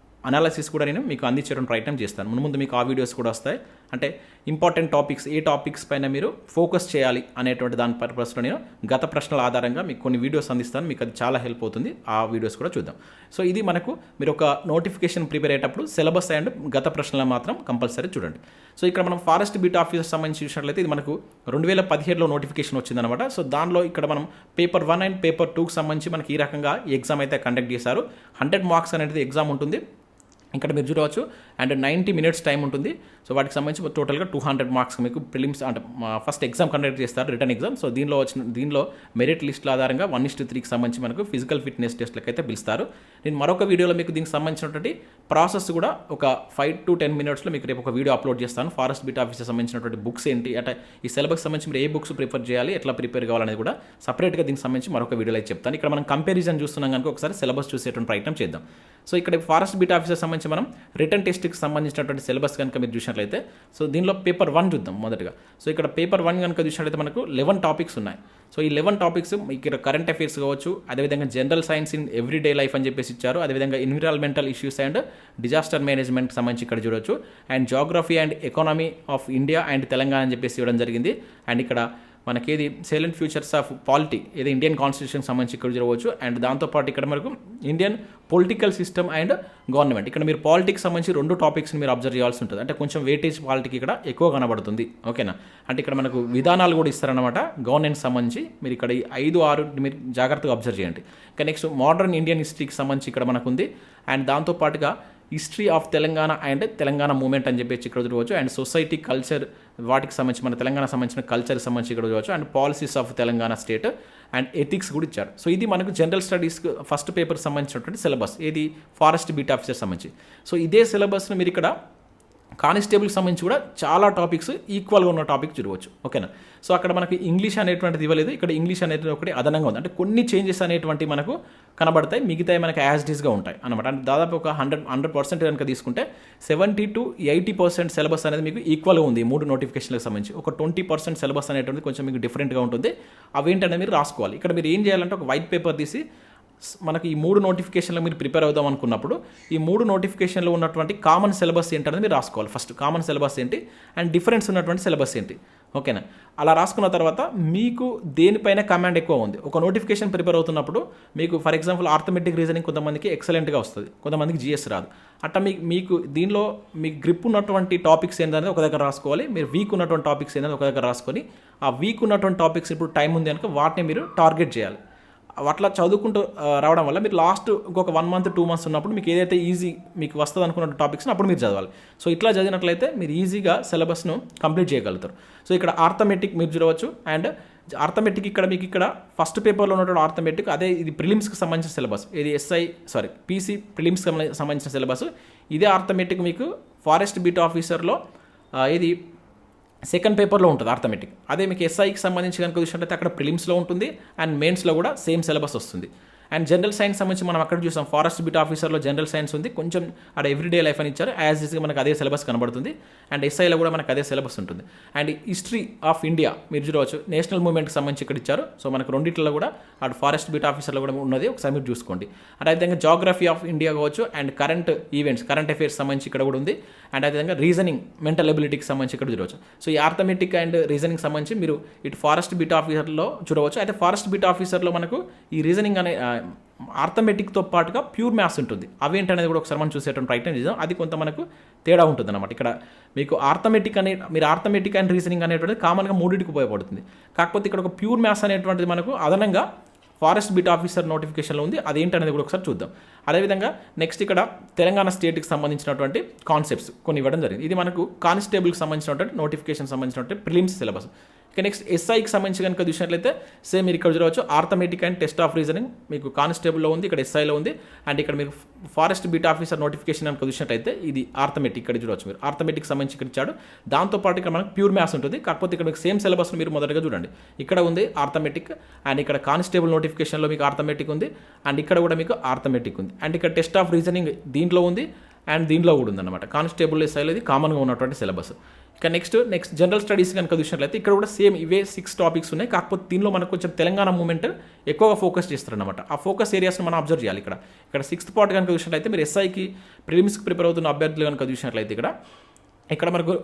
అనాలిసిస్ కూడా నేను మీకు అందించడం ప్రయత్నం చేస్తాను. ముందు మీకు ఆ వీడియోస్ కూడా వస్తాయి. అంటే ఇంపార్టెంట్ టాపిక్స్ ఏ టాపిక్స్ పైన మీరు ఫోకస్ చేయాలి అనేటువంటి దాని పర్పస్లో నేను గత ప్రశ్నల ఆధారంగా మీకు కొన్ని వీడియోస్ అందిస్తాను. మీకు అది చాలా హెల్ప్ అవుతుంది. ఆ వీడియోస్ కూడా చూద్దాం. సో ఇది మనకు మీరు ఒక నోటిఫికేషన్ ప్రిపేర్ అయ్యేటప్పుడు సిలబస్ అండ్ గత ప్రశ్నలు మాత్రం కంపల్సరీ చూడండి. సో ఇక్కడ మనం ఫారెస్ట్ బీట్ ఆఫీసర్ సంబంధించి చూసినట్లయితే ఇది మనకు 2017లో నోటిఫికేషన్ వచ్చిందనమాట. సో దానిలో ఇక్కడ మనం పేపర్ 1 అండ్ పేపర్ 2కి సంబంధించి మనకి ఈ రకంగా ఎగ్జామ్ అయితే కండక్ట్ చేశారు. 100 మార్క్స్ అనేది ఎగ్జామ్ ఉంటుంది. ఇక్కడ మీరు చూడవచ్చు. అండ్ 90 minutes టైం ఉంటుంది. సో వాటికి సంబంధించి టోటల్గా 200 మార్క్స్ మీకు ప్రిలిమ్స్ అంటే ఫస్ట్ ఎగ్జామ్ కండక్ట్ చేస్తారు, రిటర్న్ ఎగ్జామ్. సో దీనిలో మెరిట్ లిస్టుల ఆధారంగా 1:3కి సంబంధించి మనకు ఫిజికల్ ఫిట్నెస్ టెస్ట్లకు అయితే పిలుస్తారు. నేను మరొక వీడియోలో మీకు దీనికి సంబంధించినటువంటి ప్రాసెస్ కూడా ఒక 5 to 10 minutesలో మీకు రేపు ఒక వీడియో అప్లోడ్ చేస్తాను. ఫారెస్ట్ బీట్ ఆఫీసర్ సంబంధించినటువంటి బుక్స్ ఏంటి అంటే ఈ సిలబస్ సంబంధించి మీరు ఏ బుక్స్ ప్రిఫర్ చేయాలి, ఎట్లా ప్రిపేర్ కావాలనేది కూడా సపరేట్గా దీనికి సంబంధించి మరొక వీడియోలో అయితే చెప్తాను. ఇక్కడ మనం కంపారిజన్ చూస్తున్నాం కనుక ఒకసారి సిలబస్ చూసేటువంటి ప్రయత్నం చేద్దాం. సో ఇక్కడ ఫారెస్ట్ బీట్ ఆఫీసర్ సంబంధించి మనం రిటర్న్ టెస్ట్కి సంబంధించినటువంటి సిలబస్ కనుక మీరు చూసినట్లయితే సో దీనిలో పేపర్ 1 చూద్దాం మొదటగా. సో ఇక్కడ పేపర్ 1 కనుక చూసినట్లయితే మనకు 11 టాపిక్స్ ఉన్నాయి. సో ఈ 11 టాపిక్స్ ఇక్కడ కరెంట్ అఫైర్స్ కావచ్చు, అదేవిధంగా general science in everyday life అని చెప్పేసి ఇచ్చారు. అదేవిధంగా environmental issues and disaster management సంబంధించి ఇక్కడ చూడవచ్చు. And geography and economy of India and Telangana అని చెప్పేసి ఇవ్వడం జరిగింది. అండ్ ఇక్కడ మనకేది సైలెంట్ ఫ్యూచర్స్ ఆఫ్ పాలిటీ ఏదో ఇండియన్ కాన్స్టిట్యూషన్ సంబంధించి ఇక్కడ చూడవచ్చు. అండ్ దాంతోపాటు ఇక్కడ మనకు Indian political system and government, ఇక్కడ మీరు పాలిటిక్స్ సంబంధించి 2 టాపిక్స్ని మీరు అబ్జర్వ్ చేయాల్సి ఉంటుంది. అంటే కొంచెం వెయిటేజ్ పాలిటీకి ఇక్కడ ఎక్కువ కనబడుతుంది. ఓకేనా. అంటే ఇక్కడ మనకు విధానాలు కూడా ఇస్తారనమాట గవర్నెన్స్ సంబంధించి. మీరు ఇక్కడ 5-6 మీరు జాగ్రత్తగా అబ్జర్వ్ చేయండి. ఇంకా నెక్స్ట్ మోడర్న్ ఇండియన్ హిస్టరీకి సంబంధించి ఇక్కడ మనకు ఉంది. అండ్ దాంతోపాటుగా history of Telangana and Telangana movement అని చెప్పేసి ఇక్కడ చూడవచ్చు. అండ్ సొసైటీ కల్చర్ వాటికి సంబంధించి మన తెలంగాణ సంబంధించిన కల్చర్కి సంబంధించి ఇక్కడ చూడవచ్చు. And policies of Telangana state and ethics కూడా ఇచ్చారు. సో ఇది మనకు జనరల్ స్టడీస్కి ఫస్ట్ పేపర్కి సంబంధించినటువంటి సిలబస్, ఏది ఫారెస్ట్ బీట్ ఆఫీసర్ సంబంధించి. సో ఇదే సిలబస్ను మీరు ఇక్కడ కానిస్టేబుల్కి సంబంధించి కూడా చాలా టాపిక్స్ ఈక్వల్గా ఉన్న టాపిక్ చూడవచ్చు. ఓకేనా. సో అక్కడ మనకి ఇంగ్లీష్ అనేటువంటిది ఇవ్వలేదు, ఇక్కడ ఇంగ్లీష్ అనేది ఒకటి అదనంగా ఉంది. అంటే కొన్ని చేంజెస్ అనేటువంటి మనకు కనబడతాయి, మిగతాయి మనకి యాజ్ డీస్గా ఉంటాయి అనమాట. అంటే దాదాపు ఒక 100% కనుక తీసుకుంటే 70 to 80% సిలబస్ అనేది మీకు ఈక్వల్గా ఉంది ఈ 3 నోటిఫికేషన్లకు సంబంధించి. ఒక 20% సిలబస్ అనేటువంటిది కొంచెం మీకు డిఫరెంట్గా ఉంటుంది. అవేంటనేది మీరు రాసుకోవాలి. ఇక్కడ మీరు ఏం చేయాలంటే ఒక వైట్ పేపర్ తీసి మనకి ఈ 3 నోటిఫికేషన్లు మీరు ప్రిపేర్ అవుదాం అనుకున్నప్పుడు ఈ 3 నోటిఫికేషన్లో ఉన్నటువంటి కామన్ సిలబస్ ఏంటనేది మీరు రాసుకోవాలి. ఫస్ట్ కామన్ సిలబస్ ఏంటి అండ్ డిఫరెన్స్ ఉన్నటువంటి సిలబస్ ఏంటి. ఓకేనా. అలా రాసుకున్న తర్వాత మీకు దేనిపైన కమాండ్ ఎక్కువ ఉంది. ఒక నోటిఫికేషన్ ప్రిపేర్ అవుతున్నప్పుడు మీకు ఫర్ ఎగ్జాంపుల్ ఆర్థమెటిక్ రీజనింగ్ కొంతమందికి ఎక్సలెంట్గా వస్తుంది, కొంతమందికి జిఎస్ రాదు. అట్లా మీకు దీనిలో మీకు గ్రిప్ ఉన్నటువంటి టాపిక్స్ ఏంటనేది ఒక దగ్గర రాసుకోవాలి. మీరు వీక్ ఉన్నటువంటి టాపిక్స్ ఏంటనేది ఒక దగ్గర రాసుకొని ఆ వీక్ ఉన్నటువంటి టాపిక్స్ ఇప్పుడు టైం ఉంది కనుక వాటిని మీరు టార్గెట్ చేయాలి. అట్లా చదువుకుంటూ రావడం వల్ల మీరు లాస్ట్ ఇంకొక 1 month 2 months ఉన్నప్పుడు మీకు ఏదైతే ఈజీ మీకు వస్తుంది అనుకున్న టాపిక్స్ని అప్పుడు మీరు చదవాలి. సో ఇట్లా చదివినట్లయితే మీరు ఈజీగా సిలబస్ను కంప్లీట్ చేయగలుగుతారు. సో ఇక్కడ ఆర్థమెటిక్ మీరు చూడవచ్చు. అండ్ ఆర్థమెటిక్ ఇక్కడ మీకు ఇక్కడ ఫస్ట్ పేపర్లో ఉన్నటువంటి ఆర్థమెటిక్ అదే ఇది ప్రిలిమ్స్కి సంబంధించిన సిలబస్, ఇది పీసీ ప్రిలిమ్స్కి సంబంధించిన సిలబస్. ఇదే ఆర్థమెటిక్ మీకు ఫారెస్ట్ బీట్ ఆఫీసర్లో ఇది సెకండ్ పేపర్లో ఉంటుంది ఆర్థమెటిక్. అదే మీకు ఎస్ఐకి సంబంధించి కనుక చూసినట్లయితే అక్కడ ప్రిలిమ్స్లో ఉంటుంది అండ్ మెయిన్స్లో కూడా సేమ్ సిలబస్ వస్తుంది. అండ్ జనరల్ సైన్స్ సంబంధించి మనం అక్కడ చూసాం ఫారెస్ట్ బిట్ ఆఫీసర్లో జనరల్ సైన్స్ ఉంది, కొంచెం అక్కడ ఎవ్రీడే లైఫ్ అని ఇచ్చారు, యాజ్ ఈజ్గా మనకు అదే సిలబస్ కనబడుతుంది. అండ్ ఎస్ఐలో కూడా మనకు అదే సిలబస్ ఉంటుంది. అండ్ హిస్టరీ ఆఫ్ ఇండియా మీరు చూడవచ్చు, నేషనల్ మూవ్మెంట్కి సంబంధించి ఇక్కడ ఇచ్చారు. సో మనకు రెండింటిలో కూడా అటు ఫారెస్ట్ బిట్ ఆఫీసర్లో కూడా ఉన్నది, ఒకసారి మీరు చూసుకోండి. అండ్ అదేవిధంగా జాగ్రఫీ ఆఫ్ ఇండియా కావచ్చు and current events current affairs సంబంధించి ఇక్కడ కూడా ఉంది. అండ్ అదేవిధంగా రీజనింగ్ మెంటల్ ఎబిలిటీకి సంబంధించి ఇక్కడ చూడవచ్చు. సో ఈ ఆర్థమెటిక్ అండ్ రీజనింగ్ సంబంధించి మీరు ఇటు ఫారెస్ట్ బిట్ ఆఫీసర్లో చూడవచ్చు. అయితే ఫారెస్ట్ బిట్ ఆఫీసర్లో మనకు ఈ రీజనింగ్ అనే ఆర్థమెటిక్తో పాటుగా ప్యూర్ మ్యాథ్స్ ఉంటుంది. అవేంటనేది కూడా ఒకసారి మనం చూసేటువంటి ప్రయత్నం చేద్దాం. అది కొంత మనకు తేడా ఉంటుంది అనమాట. ఇక్కడ మీకు మీరు ఆర్థమెటిక్ అండ్ రీజనింగ్ అనేటువంటిది కామన్గా మూడింటికి ఉపయోగపడుతుంది. కాకపోతే ఇక్కడ ఒక ప్యూర్ మ్యాథ్స్ అనేటువంటిది మనకు అదనంగా ఫారెస్ట్ బిట్ ఆఫీసర్ నోటిఫికేషన్లో ఉంది. అదేంటనేది కూడా ఒకసారి చూద్దాం. అదేవిధంగా నెక్స్ట్ ఇక్కడ తెలంగాణ స్టేట్కి సంబంధించినటువంటి కాన్సెప్ట్స్ కొన్ని ఇవ్వడం జరిగింది. ఇది మనకు కానిస్టేబుల్కి సంబంధించినటువంటి నోటిఫికేషన్ సంబంధించినటువంటి ప్రిలిమ్స్ సిలబస్. ఇక నెక్స్ట్ ఎస్ఐకి సంబంధించి కనుక చూసినట్లయితే సేమ్ మీరు ఇక్కడ చూడవచ్చు arithmetic and test of reasoning మీకు కానిస్టేబుల్లో ఉంది, ఇక్కడ ఎస్ఐలో ఉంది. అండ్ ఇక్కడ మీరు ఫారెస్ట్ బీట్ ఆఫీసర్ నోటిఫికేషన్ కనుక చూసినట్లయితే ఇది ఆర్థమెటిక్ ఇక్కడ చూడవచ్చు. మీరు ఆర్థమెటిక్ సంబంధించి ఇక్కడ ఇచ్చాడు. దాంతోపాటు ఇక్కడ మనకు ప్యూర్ మ్యాథ్స్ ఉంటుంది. కాకపోతే ఇక్కడ మీకు సేమ్ సిలబస్ను మీరు మొదటగా చూడండి. ఇక్కడ ఉంది ఆర్థమెటిక్ అండ్ ఇక్కడ కానిస్టేబుల్ నోటిఫికేషన్లో మీకు ఆర్థమెటిక్ ఉంది అండ్ ఇక్కడ కూడా మీకు ఆర్థమెటిక్ ఉంది. అండ్ ఇక్కడ టెస్ట్ ఆఫ్ రీజనింగ్ దీంట్లో ఉంది అండ్ దీంట్లో కూడా ఉందన్నమాట. కానిస్టేబుల్ ఎస్ఐలో ఇది కామన్గా ఉన్నటువంటి సిలబస్. ఇక నెక్స్ట్ జనరల్ స్టడీస్ కనుక చూసినట్లయితే ఇక్కడ కూడా సేమ్ ఇవే 6 టాపిక్స్ ఉన్నాయి. కాకపోతే దీనిలో మనకు కొంచెం తెలంగాణ మూవ్మెంట్ ఎక్కువగా ఫోకస్ చేస్తారనమాట. ఆ ఫోకస్ ఏరియాస్ని మనం అబ్జర్వ్ చేయాలి. ఇక్కడ 6th పార్ట్ కనుక చూసినట్లయితే మీరు ఎస్ఐకి ప్రిలిమ్స్కి ప్రిపేర్ అవుతున్న అభ్యర్థులు కనుక చూసినట్లయితే ఇక్కడ మనకు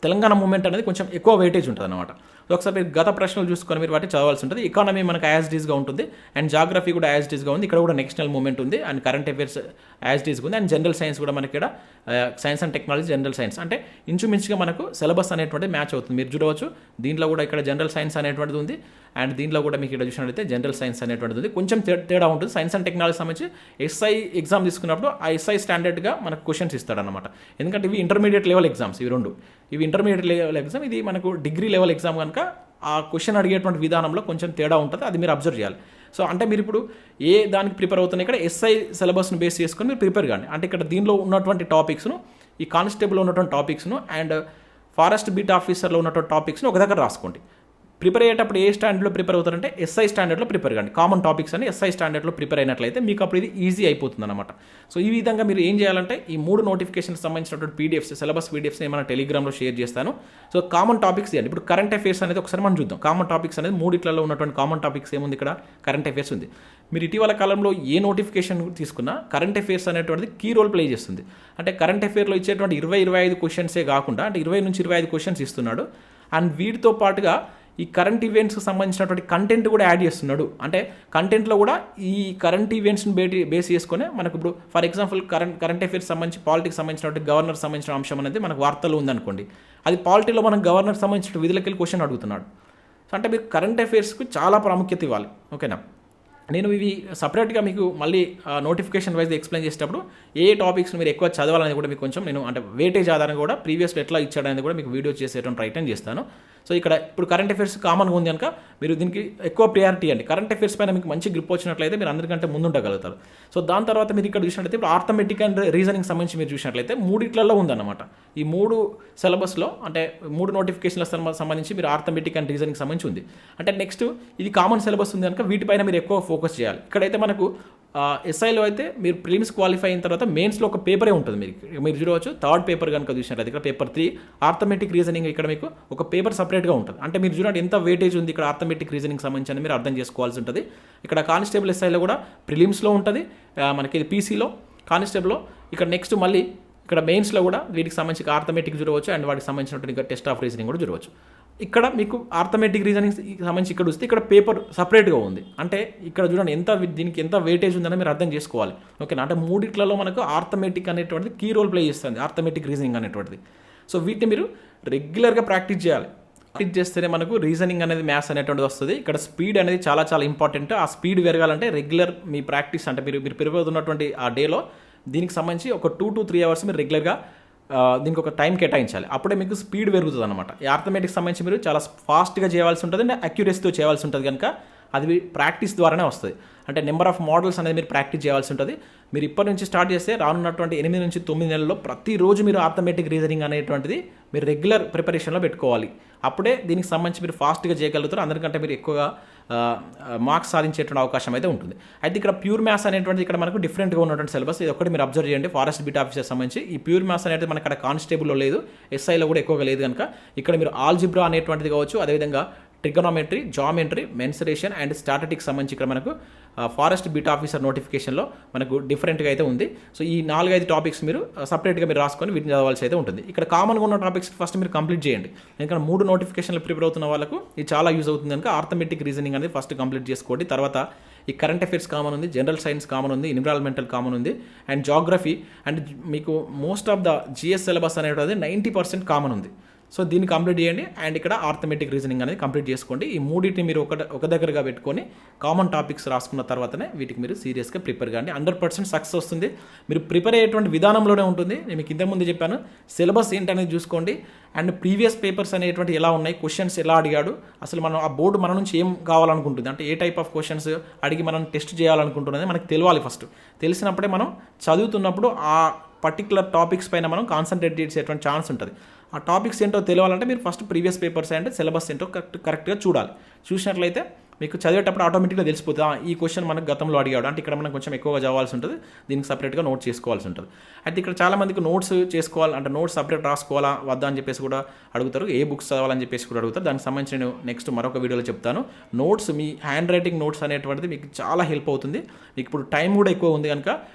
తెలంగాణ మూవ్మెంట్ అనేది కొంచెం ఎక్కువ వెయిటేజ్ ఉంటుంది అనమాట. ఒకసారి మీరు గత ప్రశ్నలు చూసుకొని మీరు వాటిని చదవాల్సి ఉంటుంది. ఎకానమీ మనకు యాజ్ డీస్గా ఉంటుంది అండ్ జాగ్రఫీ కూడా యాజ్ డీస్గా ఉంది. ఇక్కడ కూడా నేషనల్ మూవ్మెంట్ ఉంది అండ్ కరెంట్ అఫైర్స్ యాజ్ డీస్గా ఉంది. అండ్ జనరల్ సైన్స్ కూడా మనకి ఇక్కడ science and technology general science అంటే ఇంచుమించుగా మనకు సిలబస్ అనేటువంటి మ్యాచ్ అవుతుంది. మీరు చూడవచ్చు దీంట్లో కూడా ఇక్కడ జనరల్ సైన్స్ అనేటువంటిది ఉంది అండ్ దీంట్లో కూడా మీకు ఇక్కడ చూసినట్లయితే జనరల్ సైన్స్ అనేటువంటిది ఉంది. కొంచెం తేడా ఉంటుంది. సైన్స్ అండ్ టెక్నాలజీ సంబంధించి ఎస్ఐ ఎగ్జామ్ తీసుకున్నప్పుడు ఆ ఎస్ఐ స్టాండర్డ్గా మనకు క్వశ్చన్స్ ఇస్తాడనమాట. ఎందుకంటే ఇవి ఇంటర్మీడియట్ లెవెల్ ఎగ్జామ్స్, ఇవి ఇంటర్మీడియట్ లెవెల్ ఎగ్జామ్. ఇది మనకు డిగ్రీ లెవెల్ ఎగ్జామ్ కనుక ఆ క్వశ్చన్ అడిగేటువంటి విధానంలో కొంచెం తేడా ఉంటుంది. అది మీరు అబ్జర్వ్ చేయాలి. సో అంటే మీరు ఇప్పుడు ఏ దానికి ప్రిపేర్ అవుతున్నాయి ఇక్కడ ఎస్ఐ సిలబస్ను బేస్ చేసుకొని మీరు ప్రిపేర్ కానీ. అంటే ఇక్కడ దీనిలో ఉన్నటువంటి టాపిక్స్ను ఈ కానిస్టేబుల్లో ఉన్నటువంటి టాపిక్స్ను అండ్ ఫారెస్ట్ బీట్ ఆఫీసర్లో ఉన్నటువంటి టాపిక్స్ను ఒక దగ్గర రాసుకోండి. ప్రిపేర్ అయ్యేటప్పుడు ఏ స్టాండర్డ్లో ప్రిపేర్ అవుతారంటే ఎస్ఐ స్టాండర్డ్లో ప్రిపేర్ కండి. కామన్ టాపిక్స్ అని ఎస్ఐ స్టాండర్డ్లో ప్రిపేర్ అయినట్లయితే మీకు అప్పుడు ఇది ఈజీ అయిపోతుంది అనమాట. సో ఈ విధంగా మీరు ఏం చేయాలంటే ఈ 3 నోటిఫికేషన్కి సంబంధించినటువంటి పీడిఎఫ్స్ సిలబస్ పీడిఎఫ్స్ ఏమైనా టెలిగ్రామ్లో షేర్ చేస్తాను. సో కామన్ టాపిక్స్ చేయండి. ఇప్పుడు కరెంట్ అఫైర్స్ అనేది ఒకసారి మనం చూద్దాం. కామన్ టాపిక్స్ అనేది 3 ఉన్నటువంటి కామన్ టాపిక్స్ ఏముంది ఇక్కడ కరెంట్ అఫైర్స్ ఉంది. మీరు ఇటీవల కాలంలో ఏ నోటిఫికేషన్ తీసుకున్నా కరెంట్ అఫైర్స్ అనేటువంటిది కీ రోల్ ప్లే చేస్తుంది. అంటే కరెంట్ అఫైర్లో ఇచ్చేటువంటి 20-25 క్వశ్చన్సే కాకుండా అంటే 20 నుంచి 25 క్వశ్చన్స్ ఇస్తున్నాడు. అండ్ వీటితో పాటుగా ఈ కరెంట్ ఈవెంట్స్కి సంబంధించినటువంటి కంటెంట్ కూడా యాడ్ చేస్తున్నాడు. అంటే కంటెంట్లో కూడా ఈ కరెంట్ ఈవెంట్స్ని బేస్ చేసుకొని మనకు ఇప్పుడు ఫర్ ఎగ్జాంపుల్ కరెంట్ అఫైర్స్ సంబంధించి పాలిటిక్స్ సంబంధించినటువంటి గవర్నర్ సంబంధించిన అంశం అనేది మనకు వార్తలు ఉందనుకోండి. అది పాలిటీలో మనం గవర్నర్ సంబంధించిన విధులకి వెళ్ళి క్వశ్చన్ అడుగుతున్నాడు. సో అంటే మీరు కరెంట్ అఫైర్స్కి చాలా ప్రాముఖ్యత ఇవ్వాలి. ఓకేనా. నేను ఇవి సపరేట్గా మీకు మళ్ళీ నోటిఫికేషన్ వైజ్ ఎక్స్ప్లెయిన్ చేసేటప్పుడు ఏ టాపిక్స్ మీరు ఎక్కువ చదవాలనేది కూడా మీకు కొంచెం నేను అంటే వెయిటేజ్ ఆధారంగా కూడా ప్రీవియస్లో ఎట్లా ఇచ్చాడనేది కూడా మీకు వీడియో చేసేటువంటి ప్రయత్నం చేస్తాను. సో ఇక్కడ ఇప్పుడు కరెంట్ అఫైర్స్ కామన్గా ఉంది కనుక మీరు దీనికి ఎక్కువ ప్రియారిటీ అండి. కరెంట్ అఫైర్స్ పైన మీకు మంచి గ్రిప్ వచ్చినట్లయితే మీరు అందరికంటే ముందుండగలుగుతారు. సో దాని తర్వాత మీరు ఇక్కడ చూసినట్లయితే ఇప్పుడు ఆర్థమెటిక్ అండ్ రీజనింగ్ సంబంధించి మీరు చూసినట్లయితే మూడిట్లలో ఉందన్నమాట. ఈ 3 సిలబస్లో అంటే 3 నోటిఫికేషన్ల సంబంధించి మీరు ఆర్థమెటిక్ అండ్ రీజనింగ్ సంబంధించి ఉంది. అంటే నెక్స్ట్ ఇది కామన్ సిలబస్ ఉంది కనుక వీటిపైన మీరు ఎక్కువ ఫోకస్ చేయాలి. ఇక్కడైతే మనకు ఎస్ఐలో అయితే మీరు ప్రిలిమ్స్ క్వాలిఫై అయిన తర్వాత మెయిన్స్లో ఒక పేపరే ఉంటుంది. మీరు చూడవచ్చు థర్డ్ పేపర్ కనుక చూసినట్లయితే ఇక్కడ పేపర్ 3 ఆర్థమెటిక్ రీజనింగ్ ఇక్కడ మీకు ఒక పేపర్ సపరేట్గా ఉంటుంది. అంటే మీరు చూడండి ఎంత వెయిటేజ్ ఉంది ఇక్కడ ఆర్థమెటిక్ రీజనింగ్ సంబంధించి మీరు అర్థం చేసుకోవాల్సి ఉంటుంది. ఇక్కడ కానిస్టేబుల్ ఎస్ఐలో కూడా ప్రిలిమ్స్లో ఉంటుంది, మనకి ఇది పీసీలో కానిస్టేబుల్లో. ఇక్కడ నెక్స్ట్ మళ్ళీ ఇక్కడ మెయిన్స్లో కూడా వీటికి సంబంధించి ఆర్థమెటిక్ చూడవచ్చు అండ్ వాటికి సంబంధించినటువంటి టెస్ట్ ఆఫ్ రీజనింగ్ కూడా చూడవచ్చు. ఇక్కడ మీకు ఆర్థమెటిక్ రీజనింగ్ సంబంధించి ఇక్కడ వస్తే ఇక్కడ పేపర్ సపరేట్గా ఉంది. అంటే ఇక్కడ చూడండి దీనికి ఎంత వెయిటేజ్ ఉందని మీరు అర్థం చేసుకోవాలి. ఓకేనా, అంటే మూడిట్లలో మనకు ఆర్థమెటిక్ అనేటువంటిది కీ రోల్ ప్లే చేస్తుంది, ఆర్థమెటిక్ రీజనింగ్ అనేటువంటిది. సో వీటిని మీరు రెగ్యులర్గా ప్రాక్టీస్ చేయాలి. ప్రాక్టీస్ చేస్తేనే మనకు రీజనింగ్ అనేది మ్యాథ్స్ అనేటువంటిది వస్తుంది. ఇక్కడ స్పీడ్ అనేది చాలా చాలా ఇంపార్టెంట్. ఆ స్పీడ్ పెరగాలంటే రెగ్యులర్ మీ ప్రాక్టీస్ అంటే మీరు ప్రిపేర్ అవుతున్నటువంటి ఆ డేలో దీనికి సంబంధించి ఒక 2 to 3 అవర్స్ మీరు రెగ్యులర్గా దీనికి ఒక టైం కేటాయించాలి. అప్పుడే మీకు స్పీడ్ పెరుగుతుంది అనమాట. ఈ ఆర్థమెటిక్స్ సంబంధించి మీరు చాలా ఫాస్ట్గా చేయాల్సి ఉంటుంది అండ్ అక్యురసీతో చేయాల్సి ఉంటుంది కనుక అది ప్రాక్టీస్ ద్వారానే వస్తుంది. అంటే నెంబర్ ఆఫ్ మోడల్స్ అనేది మీరు ప్రాక్టీస్ చేయాల్సి ఉంటుంది. మీరు ఇప్పటి నుంచి స్టార్ట్ చేస్తే రానున్నటువంటి 8 నుంచి 9 నెలల్లో ప్రతిరోజు మీరు ఆర్థమెటిక్ రీజనింగ్ అనేటువంటిది మీరు రెగ్యులర్ ప్రిపరేషన్లో పెట్టుకోవాలి. అప్పుడే దీనికి సంబంధించి మీరు ఫాస్ట్గా చేయగలుగుతారు. అందరికంటే మీరు ఎక్కువగా మార్క్స్ సాధించేటువంటి అవకాశం అయితే ఉంటుంది. అయితే ఇక్కడ ప్యూర్ మ్యాథ్స్ అనేటువంటిది ఇక్కడ మనకు డిఫరెంట్గా ఉన్నటువంటి సిలబస్. ఇది ఒకటి మీరు అబ్జర్వ్ చేయండి. ఫారెస్ట్ బీట్ ఆఫీసర్ సంబంధించి ఈ ప్యూర్ మ్యాథ్స్ అనేది మనకి అక్కడ కానిస్టేబుల్లో లేదు, ఎస్ఐలో కూడా ఎక్కువగా లేదు కనుక ఇక్కడ మీరు ఆల్జిబ్రా అనేటువంటిది కావచ్చు, అదేవిధంగా trigonometry, geometry, mensuration and statistics సంబంధించి ఇక్కడ మనకు ఫారెస్ట్ బీట్ ఆఫీసర్ నోటిఫికేషన్లో మనకు డిఫరెంట్గా అయితే ఉంది. సో ఈ 4-5 టాపిక్స్ మీరు సపరేట్గా మీరు రాసుకొని వీటిని చదవాల్సి అయితే ఉంటుంది. ఇక్కడ కామన్గా ఉన్న టాపిక్స్ ఫస్ట్ మీరు కంప్లీట్ చేయండి. ఎందుకంటే 3 నోటిఫికేషన్లు ప్రిపేర్ అవుతున్న వాళ్ళకు ఇది చాలా యూజ్ అవుతుంది కనుక ఆర్థమెటిక్ రీజనింగ్ అనేది ఫస్ట్ కంప్లీట్ చేసుకోండి. తర్వాత ఈ కరెంట్ అఫైర్స్ కామన్ ఉంది, జనరల్ సైన్స్ కామన్ ఉంది, ఎన్విరాన్మెంటల్ కామన్ ఉంది అండ్ జాగ్రఫీ అండ్ మీకు most of the GS syllabus అనేది 90% కామన్ ఉంది. సో దీన్ని కంప్లీట్ చేయండి అండ్ ఇక్కడ ఆర్థమెటిక్ రీజనింగ్ అనేది కంప్లీట్ చేసుకోండి. ఈ మూడింటిని మీరు ఒక దగ్గరగా పెట్టుకొని కామన్ టాపిక్స్ రాసుకున్న తర్వాతనే వీటికి మీరు సీరియస్గా ప్రిపేర్ కాండి. 100% సక్సెస్ వస్తుంది. మీరు ప్రిపేర్ అయ్యేటువంటి విధానంలోనే ఉంటుంది. నేను మీకు ఇంతకుముందు చెప్పాను, సిలబస్ ఏంటనేది చూసుకోండి అండ్ ప్రీవియస్ పేపర్స్ అనేటువంటి ఎలా ఉన్నాయి, క్వశ్చన్స్ ఎలా అడిగాడు, అసలు మనం ఆ బోర్డు మన నుంచి ఏం కావాలనుకుంటుంది, అంటే ఏ టైప్ ఆఫ్ క్వశ్చన్స్ అడిగి మనం టెస్ట్ చేయాలనుకుంటున్నది మనకు తెలియాలి. ఫస్ట్ తెలిసినప్పుడే మనం చదువుతున్నప్పుడు ఆ పర్టికులర్ టాపిక్స్ పైన మనం కాన్సన్ట్రేట్ చేసేటువంటి ఛాన్స్ ఉంటుంది. ఆ టాపిక్స్ ఏంటో తెలియాలంటే మీరు first previous papers and syllabus ఏంటో కరెక్ట్గా చూడాలి. చూసినట్లయితే మీకు చదివేటప్పుడు ఆటోమేటిక్గా తెలిసిపోతుంది ఈ క్వశ్చన్ మనకు గతంలో అడిగాడు, అంటే ఇక్కడ మనం కొంచెం ఎక్కువగా చదవాల్సి ఉంటుంది, దీనికి సపరేట్గా నోట్ చేసుకోవాల్సి ఉంటుంది. అయితే ఇక్కడ చాలామందికి నోట్స్ చేసుకోవాలి అంటే నోట్స్ సపరేట్ రాసుకోవాలా వద్దా అని చెప్పేసి కూడా అడుగుతారు, ఏ బుక్స్ చదవాలని చెప్పేసి కూడా అడుగుతారు. దానికి సంబంధించి నేను నెక్స్ట్ మరొక వీడియోలో చెప్తాను. నోట్స్ మీ హ్యాండ్ రైటింగ్ నోట్స్ అనేటువంటిది మీకు చాలా హెల్ప్ అవుతుంది. మీకు ఇప్పుడు టైం కూడా ఎక్కువ ఉంది కనుక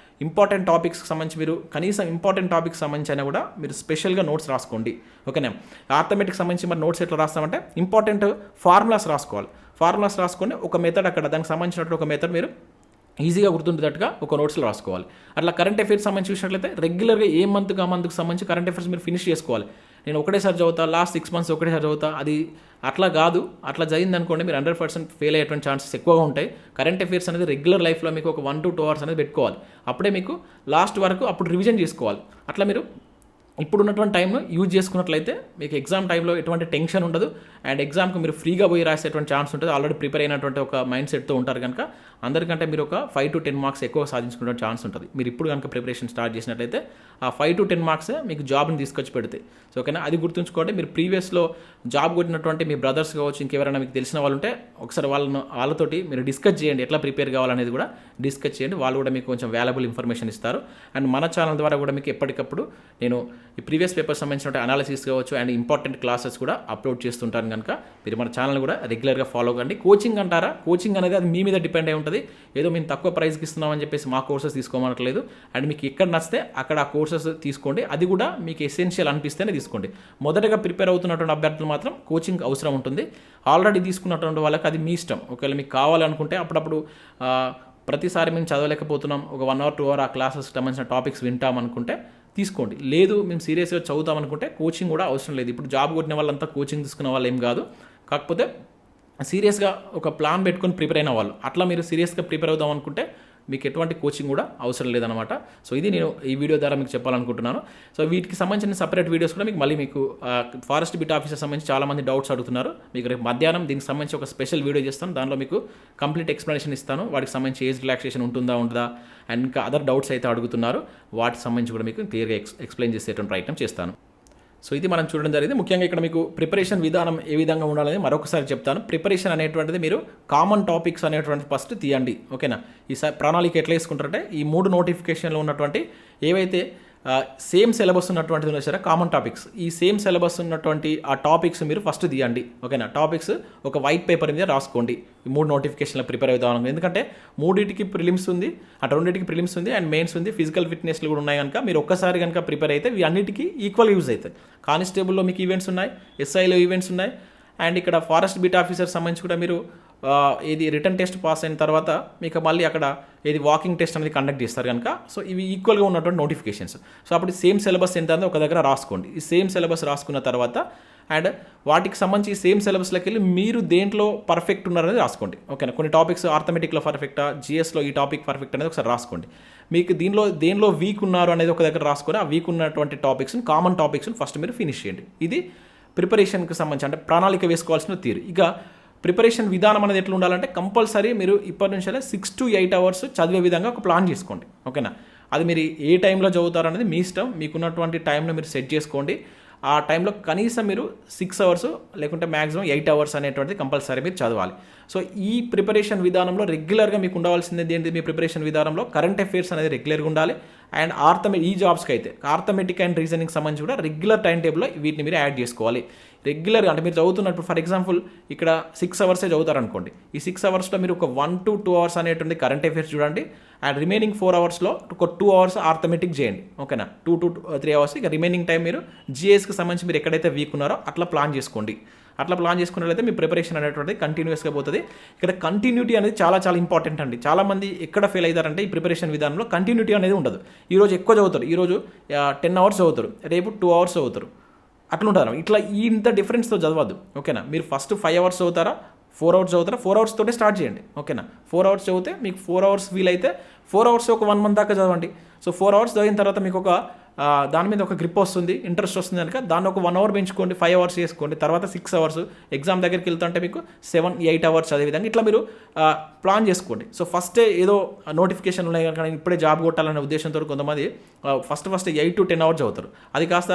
ఇంపార్టెంట్ టాపిక్స్కి సంబంధించి మీరు కనీసం ఇంపార్టెంట్ టాపిక్స్ సంబంధించి అయినా కూడా మీరు స్పెషల్గా నోట్స్ రాసుకోండి. ఓకేనా, ఆర్థమెటిక్ సంబంధించి మరి నోట్స్ ఎట్లా రాస్తామంటే ఇంపార్టెంట్ ఫార్ములాస్ రాసుకోవాలి. ఫార్ములాస్ రాసుకొని ఒక మెథడ్ అక్కడ దానికి సంబంధించినట్టు ఒక మెథడ్ మీరు ఈజీగా గుర్తుండేటట్టుగా ఒక నోట్స్లో రాసుకోవాలి. అట్లా కరెంట్ అఫైర్స్ సంబంధించి చూసినట్లయితే రెగ్యులర్గా ఏ మంత్కి ఆ మంత్కి సంబంధించి కరెంట్ అఫైర్స్ మీరు ఫినిష్ చేసుకోవాలి. నేను ఒకటేసారి చదువుతా, లాస్ట్ 6 months ఒకటేసారి చదువుతా, అది అట్లా కాదు. అట్లా జరిగింది అనుకోండి మీరు 100% ఫెయిల్ అయ్యేటువంటి ఛాన్సెస్ ఎక్కువగా ఉంటాయి. కరెంట్ అఫైర్స్ అనేది రెగ్యులర్ లైఫ్లో మీకు ఒక 1 to 2 hours అనేది పెట్టుకోవాలి. అప్పుడే మీకు లాస్ట్ వరకు అప్పుడు రివిజన్ చేసుకోవాలి. అట్లా మీరు ఇప్పుడు ఉన్నటువంటి టైంను యూజ్ చేసుకున్నట్లయితే మీకు ఎగ్జామ్ టైంలో ఎటువంటి టెన్షన్ ఉండదు అండ్ ఎగ్జామ్కి మీరు ఫ్రీగా పోయి రాసేటువంటి ఛాన్స్ ఉంటుంది. ఆల్రెడీ ప్రిపేర్ అయినటువంటి ఒక మైండ్ సెట్తో ఉంటారు కనుక అందరికంటే మీరు ఒక 5 to 10 marks ఎక్కువ సాధించుకునే ఛాన్స్ ఉంటుంది. మీరు ఇప్పుడు కనుక ప్రిపరేషన్ స్టార్ట్ చేసినట్లయితే ఆ 5 to 10 marks మీకు జాబ్ని తీసుకొచ్చి పెడతాయి. సో ఓకేనా, అది గుర్తుంచుకోండి. మీరు ప్రీవియస్లో జాబ్ కొట్టినటువంటి మీ బ్రదర్స్ కావచ్చు, ఇంకెవరైనా మీకు తెలిసిన వాళ్ళు ఉంటే ఒకసారి వాళ్ళతోటి మీరు డిస్కస్ చేయండి, ఎట్లా ప్రిపేర్ కావాలనేది కూడా డిస్కస్ చేయండి. వాళ్ళు కూడా మీకు కొంచెం వాల్యుబుల్ ఇన్ఫర్మేషన్ ఇస్తారు. అండ్ మన ఛానల్ ద్వారా కూడా మీకు ఎప్పటికప్పుడు నేను ఈ ప్రీవియస్ పేపర్స్ సంబంధించిన అనాలిసిస్ కావచ్చు అండ్ ఇంపార్టెంట్ క్లాసెస్ కూడా అప్లోడ్ చేస్తుంటాను కనుక మీరు మన ఛానల్ కూడా రెగ్యులర్గా ఫాలో కండి. కోచింగ్ అంటారా, కోచింగ్ అనేది అది మీ మీద డిపెండ్ అయి ఉంటుంది. ఏదో మేము తక్కువ ప్రైస్కి ఇస్తున్నామని చెప్పేసి మా కోర్సెస్ తీసుకోమనట్లేదు. అండ్ మీకు ఎక్కడ నచ్చితే అక్కడ ఆ కోర్సెస్ తీసుకోండి. అది కూడా మీకు ఎసెన్షియల్ అనిపిస్తేనే తీసుకోండి. మొదటగా ప్రిపేర్ అవుతున్నటువంటి అభ్యర్థులు మాత్రం కోచింగ్ అవసరం ఉంటుంది. ఆల్రెడీ తీసుకున్నటువంటి వాళ్ళకి అది మీ ఇష్టం. ఒకవేళ మీకు కావాలనుకుంటే అప్పుడప్పుడు ప్రతిసారి మేము చదవలేకపోతున్నాం, ఒక 1 or 2 hour ఆ క్లాసెస్ సంబంధించిన టాపిక్స్ వింటాం అనుకుంటే తీసుకోండి. లేదు మేము సీరియస్గా చదువుతాం అనుకుంటే కోచింగ్ కూడా అవసరం లేదు. ఇప్పుడు జాబ్ కొట్టిన వాళ్ళంతా కోచింగ్ తీసుకున్న వాళ్ళు ఏం కాదు, కాకపోతే సీరియస్గా ఒక ప్లాన్ పెట్టుకొని ప్రిపేర్ అయిన వాళ్ళు. అట్లా మీరు సీరియస్గా ప్రిపేర్ అవుదాం అనుకుంటే మీకు ఎటువంటి కోచింగ్ కూడా అవసరం లేదనమాట. సో ఇది నేను ఈ వీడియో ద్వారా మీకు చెప్పాలనుకుంటున్నాను. సో వీటికి సంబంధించిన సపరేట్ వీడియోస్ కూడా మీకు ఫారెస్ట్ బిట్ ఆఫీసర్ సంబంధించి చాలామంది డౌట్స్ అడుగుతున్నారు. మీకు రేపు మధ్యాహ్నం దీనికి సంబంధించి ఒక స్పెషల్ వీడియో చేస్తాను. దానిలో మీకు కంప్లీట్ ఎక్స్ప్లెనేషన్ ఇస్తాను. వాటికి సంబంధించి ఏజ్ రిలాక్సేషన్ ఉంటుందా అండ్ ఇంకా అదర్ డౌట్స్ అయితే అడుగుతున్నారు. వాటికి సంబంధించి కూడా మీకు క్లియర్గా ఎక్స్ప్లెయిన్ చేసేటువంటి ప్రయత్నం చేస్తాను. సో ఇది మనం చూడడం జరిగింది. ముఖ్యంగా ఇక్కడ మీకు ప్రిపరేషన్ విధానం ఏ విధంగా ఉండాలని మరొకసారి చెప్తాను. ప్రిపరేషన్ అనేటువంటిది మీరు కామన్ టాపిక్స్ అనేటువంటిది ఫస్ట్ తీయండి. ఓకేనా? ఈ ప్రణాళిక ఎట్లా వేసుకుంటారంటే ఈ 3 నోటిఫికేషన్లు ఉన్నటువంటి ఏవైతే సేమ్ సిలబస్ ఉన్నటువంటిది ఉన్నాయి సరే కామన్ టాపిక్స్, ఈ సేమ్ సిలబస్ ఉన్నటువంటి ఆ టాపిక్స్ మీరు ఫస్ట్ తీయండి. ఓకేనా? టాపిక్స్ ఒక వైట్ పేపర్ మీద రాసుకోండి ఈ 3 నోటిఫికేషన్ల ప్రిపేర్ అవుతాం. ఎందుకంటే 3టికి ప్రిలిమ్స్ ఉంది, అటు 2టికి ప్రిలిమ్స్ ఉంది అండ్ మెయిన్స్ ఉంది, ఫిజికల్ ఫిట్నెస్లు కూడా ఉన్నాయి. కనుక మీరు ఒక్కసారి కనుక ప్రిపేర్ అయితే ఇవి అన్నిటికీ ఈక్వల్ యూజ్ అవుతాయి. కానిస్టేబుల్లో మీకు ఈవెంట్స్ ఉన్నాయి, ఎస్ఐలో ఈవెంట్స్ ఉన్నాయి అండ్ ఇక్కడ ఫారెస్ట్ బిట్ ఆఫీసర్ సంబంధించి కూడా మీరు ఇది రిటర్న్ టెస్ట్ పాస్ అయిన తర్వాత మీకు మళ్ళీ అక్కడ ఏది వాకింగ్ టెస్ట్ అనేది కండక్ట్ చేస్తారు కనుక సో ఇవి ఈక్వల్గా ఉన్నటువంటి నోటిఫికేషన్స్. సో అప్పుడు సేమ్ సిలబస్ ఎంత ఉందో ఒక దగ్గర రాసుకోండి. ఈ సేమ్ సిలబస్ రాసుకున్న తర్వాత అండ్ వాటికి సంబంధించి సేమ్ సిలబస్లోకి వెళ్ళి మీరు దేంట్లో పర్ఫెక్ట్ ఉన్నారనేది రాసుకోండి. ఓకేనా? కొన్ని టాపిక్స్ ఆర్థమెటిక్లో పర్ఫెక్టా, జిఎస్లో ఈ టాపిక్ పర్ఫెక్ట్ అనేది ఒకసారి రాసుకోండి. మీకు దేనిలో వీక్ ఉన్నారు అనేది ఒక దగ్గర రాసుకొని ఆ వీక్ ఉన్నటువంటి టాపిక్స్ని కామన్ టాపిక్స్ని ఫస్ట్ మీరు ఫినిష్ చేయండి. ఇది ప్రిపరేషన్కి సంబంధించి అంటే ప్రణాళిక వేసుకోవాల్సిన తీరు. ఇక ప్రిపరేషన్ విధానం అనేది ఎట్లా ఉండాలంటే కంపల్సరీ మీరు ఇప్పటి నుంచే 6 to 8 hours చదివే విధంగా ఒక ప్లాన్ చేసుకోండి. ఓకేనా? అది మీరు ఏ టైంలో చదువుతారు అనేది మీ ఇష్టం. మీకున్నటువంటి టైంలో మీరు సెట్ చేసుకోండి. ఆ టైంలో కనీసం మీరు 6 hours లేకుంటే మ్యాక్సిమం 8 hours అనేటువంటిది కంపల్సరీ మీరు చదవాలి. సో ఈ ప్రిపరేషన్ విధానంలో రెగ్యులర్గా మీకు ఉండవలసింది ఏంటి? మీ ప్రిపరేషన్ విధానంలో కరెంట్ అఫైర్స్ అనేది రెగ్యులర్గా ఉండాలి అండ్ ఈ జాబ్స్కి అయితే ఆర్థమెటిక్ అండ్ రీజనింగ్ సంబంధించి కూడా రెగ్యులర్ టైం టేబుల్లో వీటిని మీరు యాడ్ చేసుకోవాలి. రెగ్యులర్గా అంటే మీరు చదువుతున్నట్టు ఫర్ ఎగ్జాంపుల్ ఇక్కడ 6 hours చదువుతారు అనుకోండి. ఈ 6 hours మీరు ఒక 1 to 2 hours అనేటువంటి కరెంట్ అఫైర్స్ చూడండి అండ్ రిమైనింగ్ 4 hours ఒక 2 hours ఆర్థమెటిక్ చేయండి. ఓకేనా? 2 to 3 hours ఇక రిమైనింగ్ టైం మీరు జిఎస్కి సంబంధించి మీరు ఎక్కడైతే వీక్ ఉన్నారో అట్లా ప్లాన్ చేసుకోండి. అట్లా ప్లాన్ చేసుకున్నట్లయితే మీ ప్రిపరేషన్ అనేటువంటిది కంటిన్యూస్గా పోతుంది. ఇక్కడ కంటిన్యూటీ అనేది చాలా ఇంపార్టెంట్ అండి. చాలామంది ఎక్కడ ఫెయిల్ అవుతారంటే ఈ ప్రిపరేషన్ విధానంలో కంటిన్యూటీ అనేది ఉండదు. ఈరోజు ఎక్కువ చదువుతారు, ఈరోజు 10 hours చదువుతారు, రేపు 2 hours చదువుతారు, అట్లుంటారు. ఇట్లా ఇంత డిఫరెన్స్తో చదవద్దు. ఓకేనా? మీరు ఫస్ట్ 5 hours చదువుతారా, 4 hours చదువుతారా, 4 hours తోటే స్టార్ట్ చేయండి. ఓకేనా? 4 hours చదివితే మీకు 4 hours వీలైతే 4 hours ఒక 1 month దాకా చదవండి. సో 4 hours చదివిన తర్వాత మీకు ఒక దాని మీద ఒక గ్రిప్ వస్తుంది, ఇంట్రెస్ట్ వస్తుంది కనుక దాన్ని ఒక 1 hour పెంచుకోండి, 5 hours చేసుకోండి. తర్వాత 6 hours ఎగ్జామ్ దగ్గరికి వెళ్తుంటే మీకు 7-8 hours అదే విధంగా ఇట్లా మీరు ప్లాన్ చేసుకోండి. సో ఫస్టే ఏదో నోటిఫికేషన్ ఉన్నాయి కనుక ఇప్పుడే జాబ్ కొట్టాలనే ఉద్దేశంతో కొంతమంది ఫస్ట్ 8 to 10 hours చదువుతారు. అది కాస్త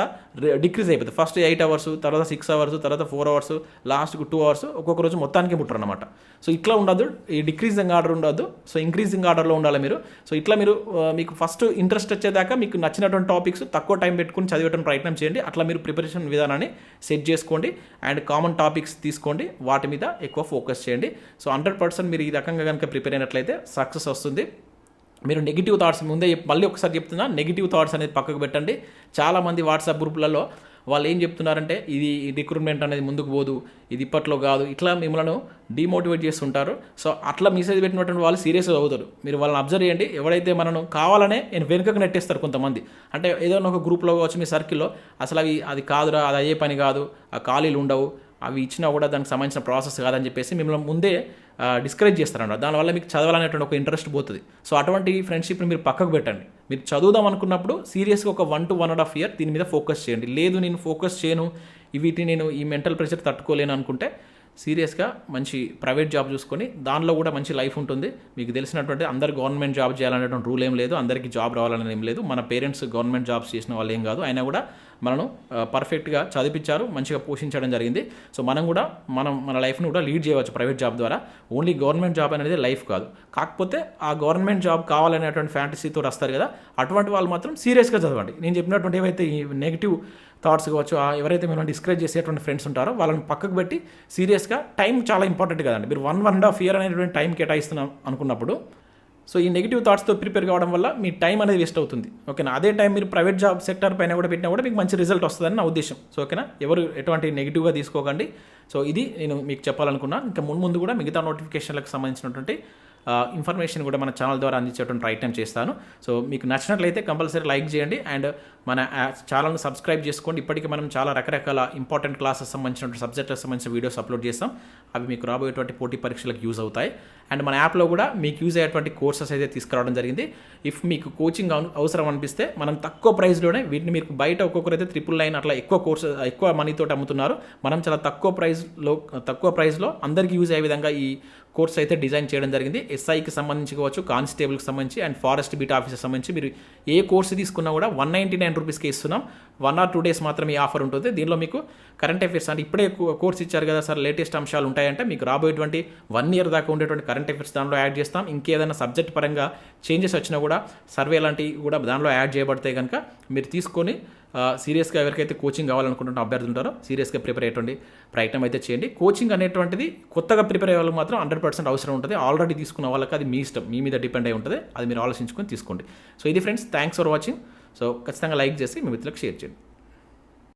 డిక్రీజ్ అయిపోతుంది. ఫస్ట్ 8 hours, తర్వాత 6 hours, తర్వాత 4 hours, లాస్ట్కు 2 hours ఒక్కొక్క రోజు మొత్తానికి ముట్టరు అనమాట. సో ఇట్లా ఉండదు, ఈ డిక్రీజింగ్ ఆర్డర్ ఉండదు. సో ఇంక్రీజింగ్ ఆర్డర్లో ఉండాలి మీరు. సో ఇట్లా మీరు మీకు ఫస్ట్ ఇంట్రెస్ట్ వచ్చేదాకా మీకు నచ్చినటువంటి టాపిక్స్ తక్కువ టైం పెట్టుకుని చదివేయడం ప్రయత్నం చేయండి. అట్లా మీరు ప్రిపరేషన్ విధానాన్ని సెట్ చేసుకోండి అండ్ కామన్ టాపిక్స్ తీసుకోండి, వాటి మీద ఎక్కువ ఫోకస్ చేయండి. సో 100% మీరు ఈ రకంగా కనుక ప్రిపేర్ అయినట్లయితే సక్సెస్ వస్తుంది. మీరు నెగిటివ్ థాట్స్ ముందే మళ్ళీ ఒకసారి చెప్తున్నా, నెగిటివ్ థాట్స్ అనేది పక్కకు పెట్టండి. చాలామంది వాట్సాప్ గ్రూపులలో వాళ్ళు ఏం చెప్తున్నారంటే ఇది రిక్రూట్మెంట్ అనేది ముందుకు పోదు, ఇది ఇప్పట్లో కాదు, ఇట్లా మిమ్మల్ని డిమోటివేట్ చేస్తుంటారు. సో అట్లా మెసేజ్ పెట్టినటువంటి వాళ్ళు సీరియస్గా అవుతారు. మీరు వాళ్ళని అబ్జర్వ్ చేయండి. ఎవరైతే మనను కావాలనే నేను వెనుకకు నెట్టేస్తారు కొంతమంది. అంటే ఏదో ఒక గ్రూప్లో వచ్చి మీ సర్కిల్లో అసలు అది కాదురా, అది అయ్యే పని కాదు, ఆ ఖాళీలు ఉండవు, అవి ఇచ్చినా కూడా దానికి సంబంధించిన ప్రాసెస్ కాదని చెప్పేసి మిమ్మల్ని ముందే డిస్కరేజ్ చేస్తారన్నమాట. దానివల్ల మీకు చదవాలనేటువంటి ఒక ఇంట్రెస్ట్ పోతుంది. సో అటువంటి ఫ్రెండ్షిప్ని మీరు పక్కకు పెట్టండి. మీరు చదువుదాం అనుకున్నప్పుడు సీరియస్గా ఒక 1 to 1.5 years దీని మీద ఫోకస్ చేయండి. లేదు నేను ఫోకస్ చేయను, వీటిని నేను ఈ మెంటల్ ప్రెషర్ తట్టుకోలేను అనుకుంటే సీరియస్గా మంచి ప్రైవేట్ జాబ్ చూసుకొని దానిలో కూడా మంచి లైఫ్ ఉంటుంది. మీకు తెలిసినటువంటి అందరు గవర్నమెంట్ జాబ్ చేయాలనేటువంటి రూల్ ఏం లేదు, అందరికీ జాబ్ రావాలని ఏం లేదు. మన పేరెంట్స్ గవర్నమెంట్ జాబ్స్ చేసిన వాళ్ళు ఏం కాదు, అయినా కూడా మనను పర్ఫెక్ట్గా చదివించారు, మంచిగా పోషించడం జరిగింది. సో మనం కూడా మన లైఫ్ని కూడా లీడ్ చేయవచ్చు ప్రైవేట్ జాబ్ ద్వారా. ఓన్లీ గవర్నమెంట్ జాబ్ అనేది లైఫ్ కాదు. కాకపోతే ఆ గవర్నమెంట్ జాబ్ కావాలనేటువంటి ఫ్యాంటసీతో వస్తారు కదా, అటువంటి వాళ్ళు మాత్రం సీరియస్గా చదవండి. నేను చెప్పినటువంటి ఏవైతే ఈ నెగిటివ్ థాట్స్ కావచ్చు, ఎవరైతే మిమ్మల్ని డిస్కరేజ్ చేసేటువంటి ఫ్రెండ్స్ ఉంటారో వాళ్ళని పక్కకు పెట్టి సీరియస్గా టైం చాలా ఇంపార్టెంట్ కదండి. మీరు 1.5 years అనేటువంటి టైం కేటాయిస్తున్నాం అనుకున్నప్పుడు సో ఈ నెగిటివ్ థాట్స్తో ప్రిపేర్ కావడం వల్ల మీ టైం అనేది వేస్ట్ అవుతుంది. ఓకేనా? అదే టైం మీరు ప్రైవేట్ జాబ్ సెక్టర్ పైన కూడా పెట్టినా కూడా మీకు మంచి రిజల్ట్ వస్తుందని నా ఉద్దేశం. సో ఓకేనా? ఎవరు ఎటువంటి నెగిటివ్గా తీసుకోకండి. సో ఇది నేను మీకు చెప్పాలనుకున్నా. ఇంకా ముందు కూడా మిగతా నోటిఫికేషన్లకు సంబంధించినటువంటి ఇన్ఫర్మేషన్ కూడా మన ఛానల్ ద్వారా అందించేటువంటి ప్రయత్నం చేస్తాను. సో మీకు నచ్చినట్లయితే కంపల్సరీ లైక్ చేయండి అండ్ మన ఛానల్ని సబ్స్క్రైబ్ చేసుకోండి. ఇప్పటికీ మనం చాలా రకరకాల ఇంపార్టెంట్ క్లాసెస్ సంబంధించిన సబ్జెక్టులకు సంబంధించిన వీడియోస్ అప్లోడ్ చేస్తాం. అవి మీకు రాబోయేటువంటి పోటీ పరీక్షలకు యూజ్ అవుతాయి. అండ్ మన యాప్లో కూడా మీకు యూజ్ అయ్యేటువంటి కోర్సెస్ అయితే తీసుకురావడం జరిగింది. ఇఫ్ మీకు కోచింగ్ అవసరం అనిపిస్తే మనం తక్కువ ప్రైస్లోనే వీటిని మీకు బయట ఒక్కొక్కరు అయితే 999 అట్లా ఎక్కువ మనీతో అమ్ముతున్నారు. మనం చాలా తక్కువ ప్రైస్లో అందరికీ యూజ్ అయ్యే విధంగా ఈ కోర్స్ అయితే డిజైన్ చేయడం జరిగింది. ఎస్ఐకి సంబంధించి కావచ్చు, కానిస్టేబుల్కి సంబంధించి అండ్ ఫారెస్ట్ బీట్ ఆఫీసర్ సంబంధించి మీరు ఏ కోర్సు తీసుకున్నా కూడా 199 రూపీస్కి ఇస్తున్నాం. 1 or 2 days మాత్రమే ఈ ఆఫర్ ఉంటుంది. దీనిలో మీకు కరెంట్ అఫైర్స్ అంటే ఇప్పుడే కోర్స్ ఇచ్చారు కదా సార్, లేటెస్ట్ అంశాలు ఉంటాయంటే మీకు రాబోయేటువంటి 1 year దాకా ఉండేటువంటి కరెంట్ అఫైర్స్ దానిలో యాడ్ చేస్తాం. ఇంకేదైనా సబ్జెక్ట్ పరంగా చేంజెస్ వచ్చినా కూడా సర్వే లాంటివి కూడా దానిలో యాడ్ చేయబడతాయి కనుక మీరు తీసుకొని సీరియస్గా ఎవరికైతే కోచింగ్ కావాలనుకుంటున్న అభ్యర్థులు ఉంటారో సీరియస్గా ప్రిపేర్ అయ్యేటువంటి ప్రయత్నం అయితే చేయండి. కోచింగ్ అనేటువంటిది కొత్తగా ప్రిపేర్ అయ్యే వాళ్ళకి మాత్రం 100% అవసరం ఉంటుంది. ఆల్రెడీ తీసుకున్న వాళ్ళకి అది మీ ఇష్టం, మీ మీద డిపెండ్ అయి ఉంటుంది. అది మీరు ఆలోచించుకొని తీసుకోండి. సో ఇది friends, thanks for watching. So ఖచ్చితంగా లైక్ చేసి మీ మిత్రులకు షేర్ చేయండి.